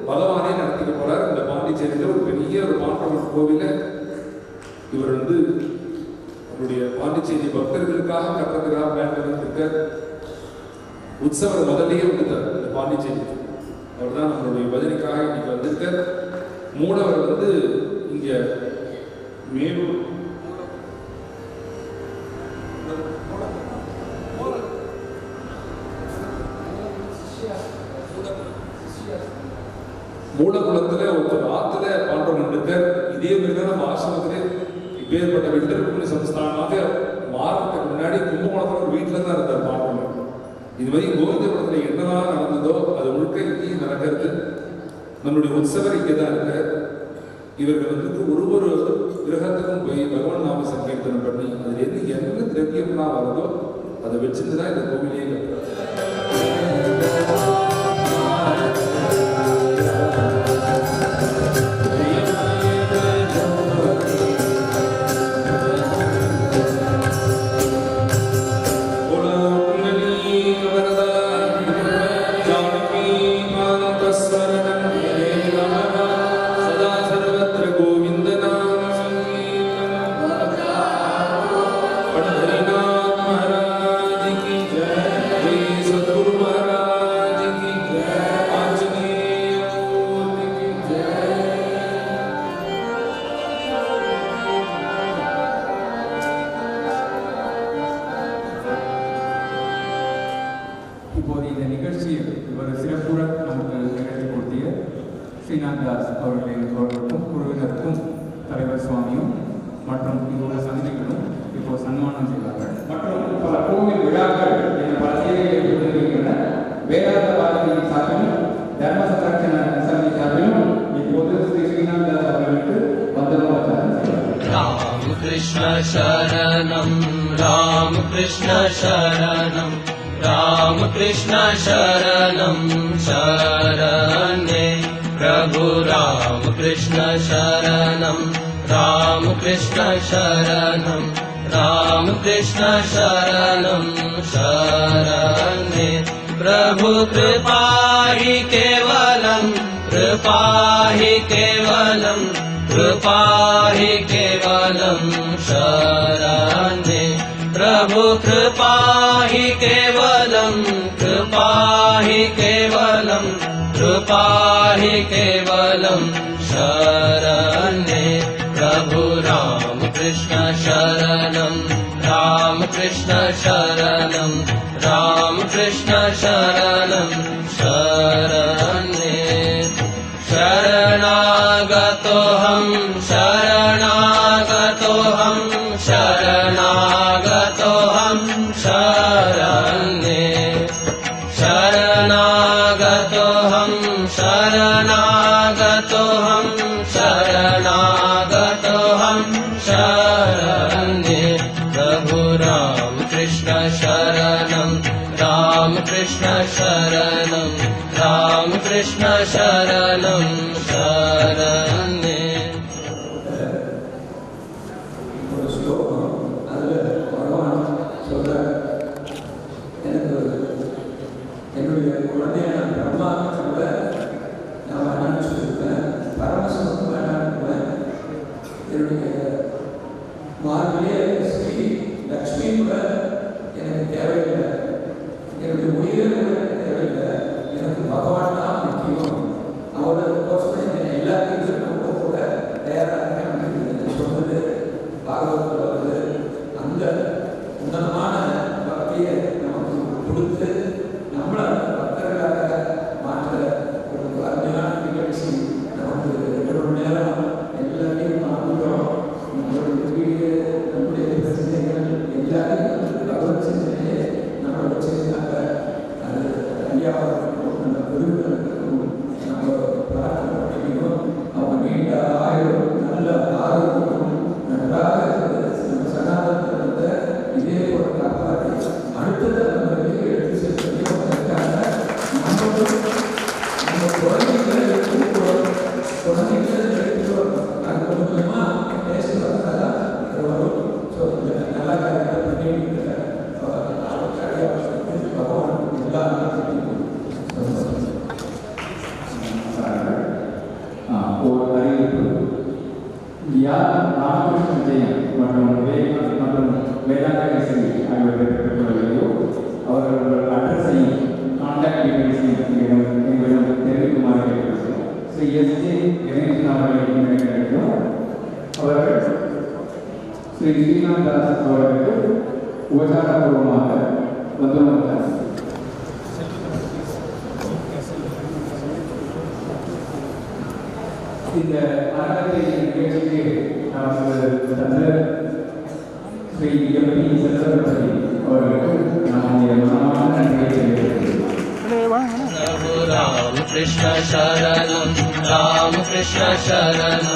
பகவானே நடத்திக்க போறார். இந்த பாண்டிச்சேரியில் ஒரு பெரிய ஒரு மாற்றவர் கோவில இவர் வந்து அவருடைய பாண்டிச்சேரி பக்தர்களுக்காக கட்டுறதுக்காக பிளான் பண்ணிட்டு உற்சவர் முதலையே விட்டுத்தார். இந்த பாண்டிச்சேரி அவர் தான் நம்மளுடைய பஜனைக்காக இன்னைக்கு வந்திருக்கார். மூலவர் வந்து இங்க மேலூர் மூலகுளத்துல ஒருத்தர் ஆத்துல பாண்டவன் இருக்கார். இதே மாதிரிதான் நம்ம ஆசிரமத்திலே இப்பேற்பட்ட வெட்டர் சம்ஸ்தானமாக மாறத்துக்கு முன்னாடி கும்பகோணத்துல ஒரு வீட்டுல தான் இருந்தார் பாண்டவன். இது மாதிரி கோவிந்தபுரத்துல என்னதான் நடந்ததோ அது முழுக்க இங்கேயும் நடக்கிறது. நம்மளுடைய உற்சவர் இங்கே தான் இருக்கார். இவர்கள் வந்து ஒரு கிரகத்துக்கும் போய் பகவான் நாம சங்கீர்த்தனம் பண்ணி அதுல இருந்து என்ன திரவியம்லாம் வருதோ அதை வச்சுட்டு தான் இந்த கோவிலே கட்டுறாரு. இப்போது இந்த நிகழ்ச்சியில் ஒரு சிறப்புடன் நமக்கு நிகழ்ச்சி கொடுத்திய ஸ்ரீநாத் தாஸ் அவர்களுக்கும் குழுவினருக்கும் தலைவர் சுவாமியும் மற்றும் இங்குள்ள சந்திகளும் இப்போது சன்மானம் செய்வார்கள். மற்றும் பல கோவில் விழாக்கள் என பல சேவைகளை கொண்டிருக்கின்றன. வேதாந்த பாரதியின் சார்பிலும் தர்ம சதாட்சண சமிதி சார்பிலும் இப்போது ஸ்ரீ ஸ்ரீநாத் தாஸ் அவர்களுக்கு வந்தனோபச்சாரம் செய்வார்கள். ராமகிருஷ்ண சரணம் ராமகிருஷ்ண சரணம் रामकृष्ण शरणं शरणे प्रभु रामकृष्ण शरणं रामकृष्ण शरणं रामकृष्ण शरणं शरणे प्रभु कृपा हि केवलं कृपा हि केवलं कृपा हि केवलं शरणे प्रभु कृपा हि केवलं कृपा हि केवलं कृपा हि केवलं शरणे प्रभु रामकृष्ण शरणं रामकृष्ण शरणं रामकृष्ण शरणं शरणे शरणागतोऽहं शरणागतोऽहं शरणागतोऽहं शरणे शरणागतोऽहं शरणागतोऽहं शरणागतोऽहं शरणे प्रभु रामकृष्ण शरणं रामकृष्ण शरणं रामकृष्ण शरणं शरणे என்னுடைய குழந்தையான பிரம்மா சொல்ல நான் வேணான்னு சொல்லியிருப்பேன், பரமசிவம் வேணான்னு. என்னுடைய மார்பிலே ஸ்ரீ லக்ஷ்மி கூட எனக்கு தேவையில்லை, என்னுடைய உயிரை கூட எனக்கு தேவையில்லை, எனக்கு பகவான் தான் முக்கியம். அவரோட கோசம் என்னை எல்லாத்தையும் கூட தயாராக சொன்னது பாகவத்தில் வருது. அந்த உன்னதமான பக்தியை நமக்கு கொடுத்து நம்மளை பக்தர்களாக மாற்ற ஒரு அருமையான நிகழ்ச்சி. நமக்கு 2 மணி நேரம் எல்லாத்தையும் பார்க்கிறோம். நம்மளுடைய வீடு, நம்முடைய பிரச்சனைகள் எல்லாத்தையும் பகவத் சிந்தனையே நம்மளை வச்சிருந்தாங்க. அது ஐயா ராமகிருஷ்ண விஜயன் மற்றும் வேதாந்தா கேசரி ஆகியோரை பெற்றுள்ளவையோ அவர்கள் அட்ரஸையும் கான்டாக்ட் டீடைல்ஸையும் எங்களிடம் தெரிவிக்குமாறு கேட்டுக்கொள்கிறோம். ஸ்ரீ எஸ்.ஜே. கணேசன் அவர்களை கிடைக்கும். அவர்கள் ஸ்ரீ ஸ்ரீநாத் தாஸ் அவர்களுக்கு உபசாரப்பூர்வமாக வந்துள்ளனர். இந்த அறக்கட்டளை நிகழ்ச்சிக்கு நமக்கு தந்த ஸ்ரீ எம்.பி. சந்திரபதி அவர்களுக்கு நம்முடைய மனமான நன்றியை தெரிவித்துள்ளோம். राम कृष्ण शरणं राम कृष्ण शरणं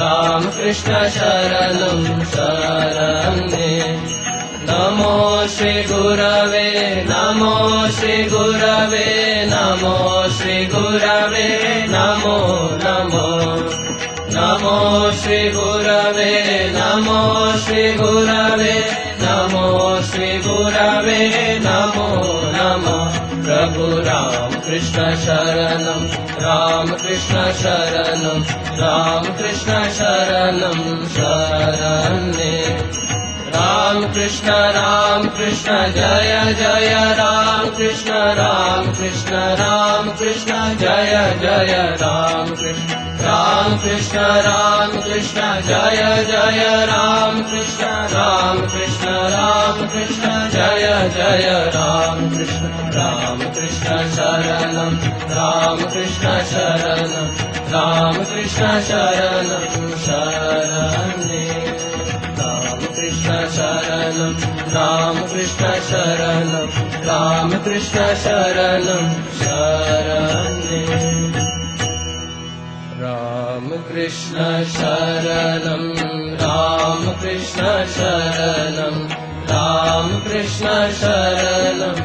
राम कृष्ण शरणं शरण्ये नमो श्री गुरवे नमो श्री गुरवे नमो श्री गुरवे नमो नमो नमो श्री गुरवे नमो श्री गुरवे नमो श्री गुरवे नमो नमो प्रभु राम कृष्ण शरणं राम कृष्ण शरणं राम कृष्ण शरणं शरण्ये राम कृष्ण जय जय राम कृष्ण जय जय राम कृष्ण जय जय राम कृष्ण जय जय राम कृष्ण शरणं राम कृष्ण शरणं शरण्ये राम कृष्ण शरणं राम कृष्ण शरणं शरण्ये राम कृष्ण शरणं राम कृष्ण शरणं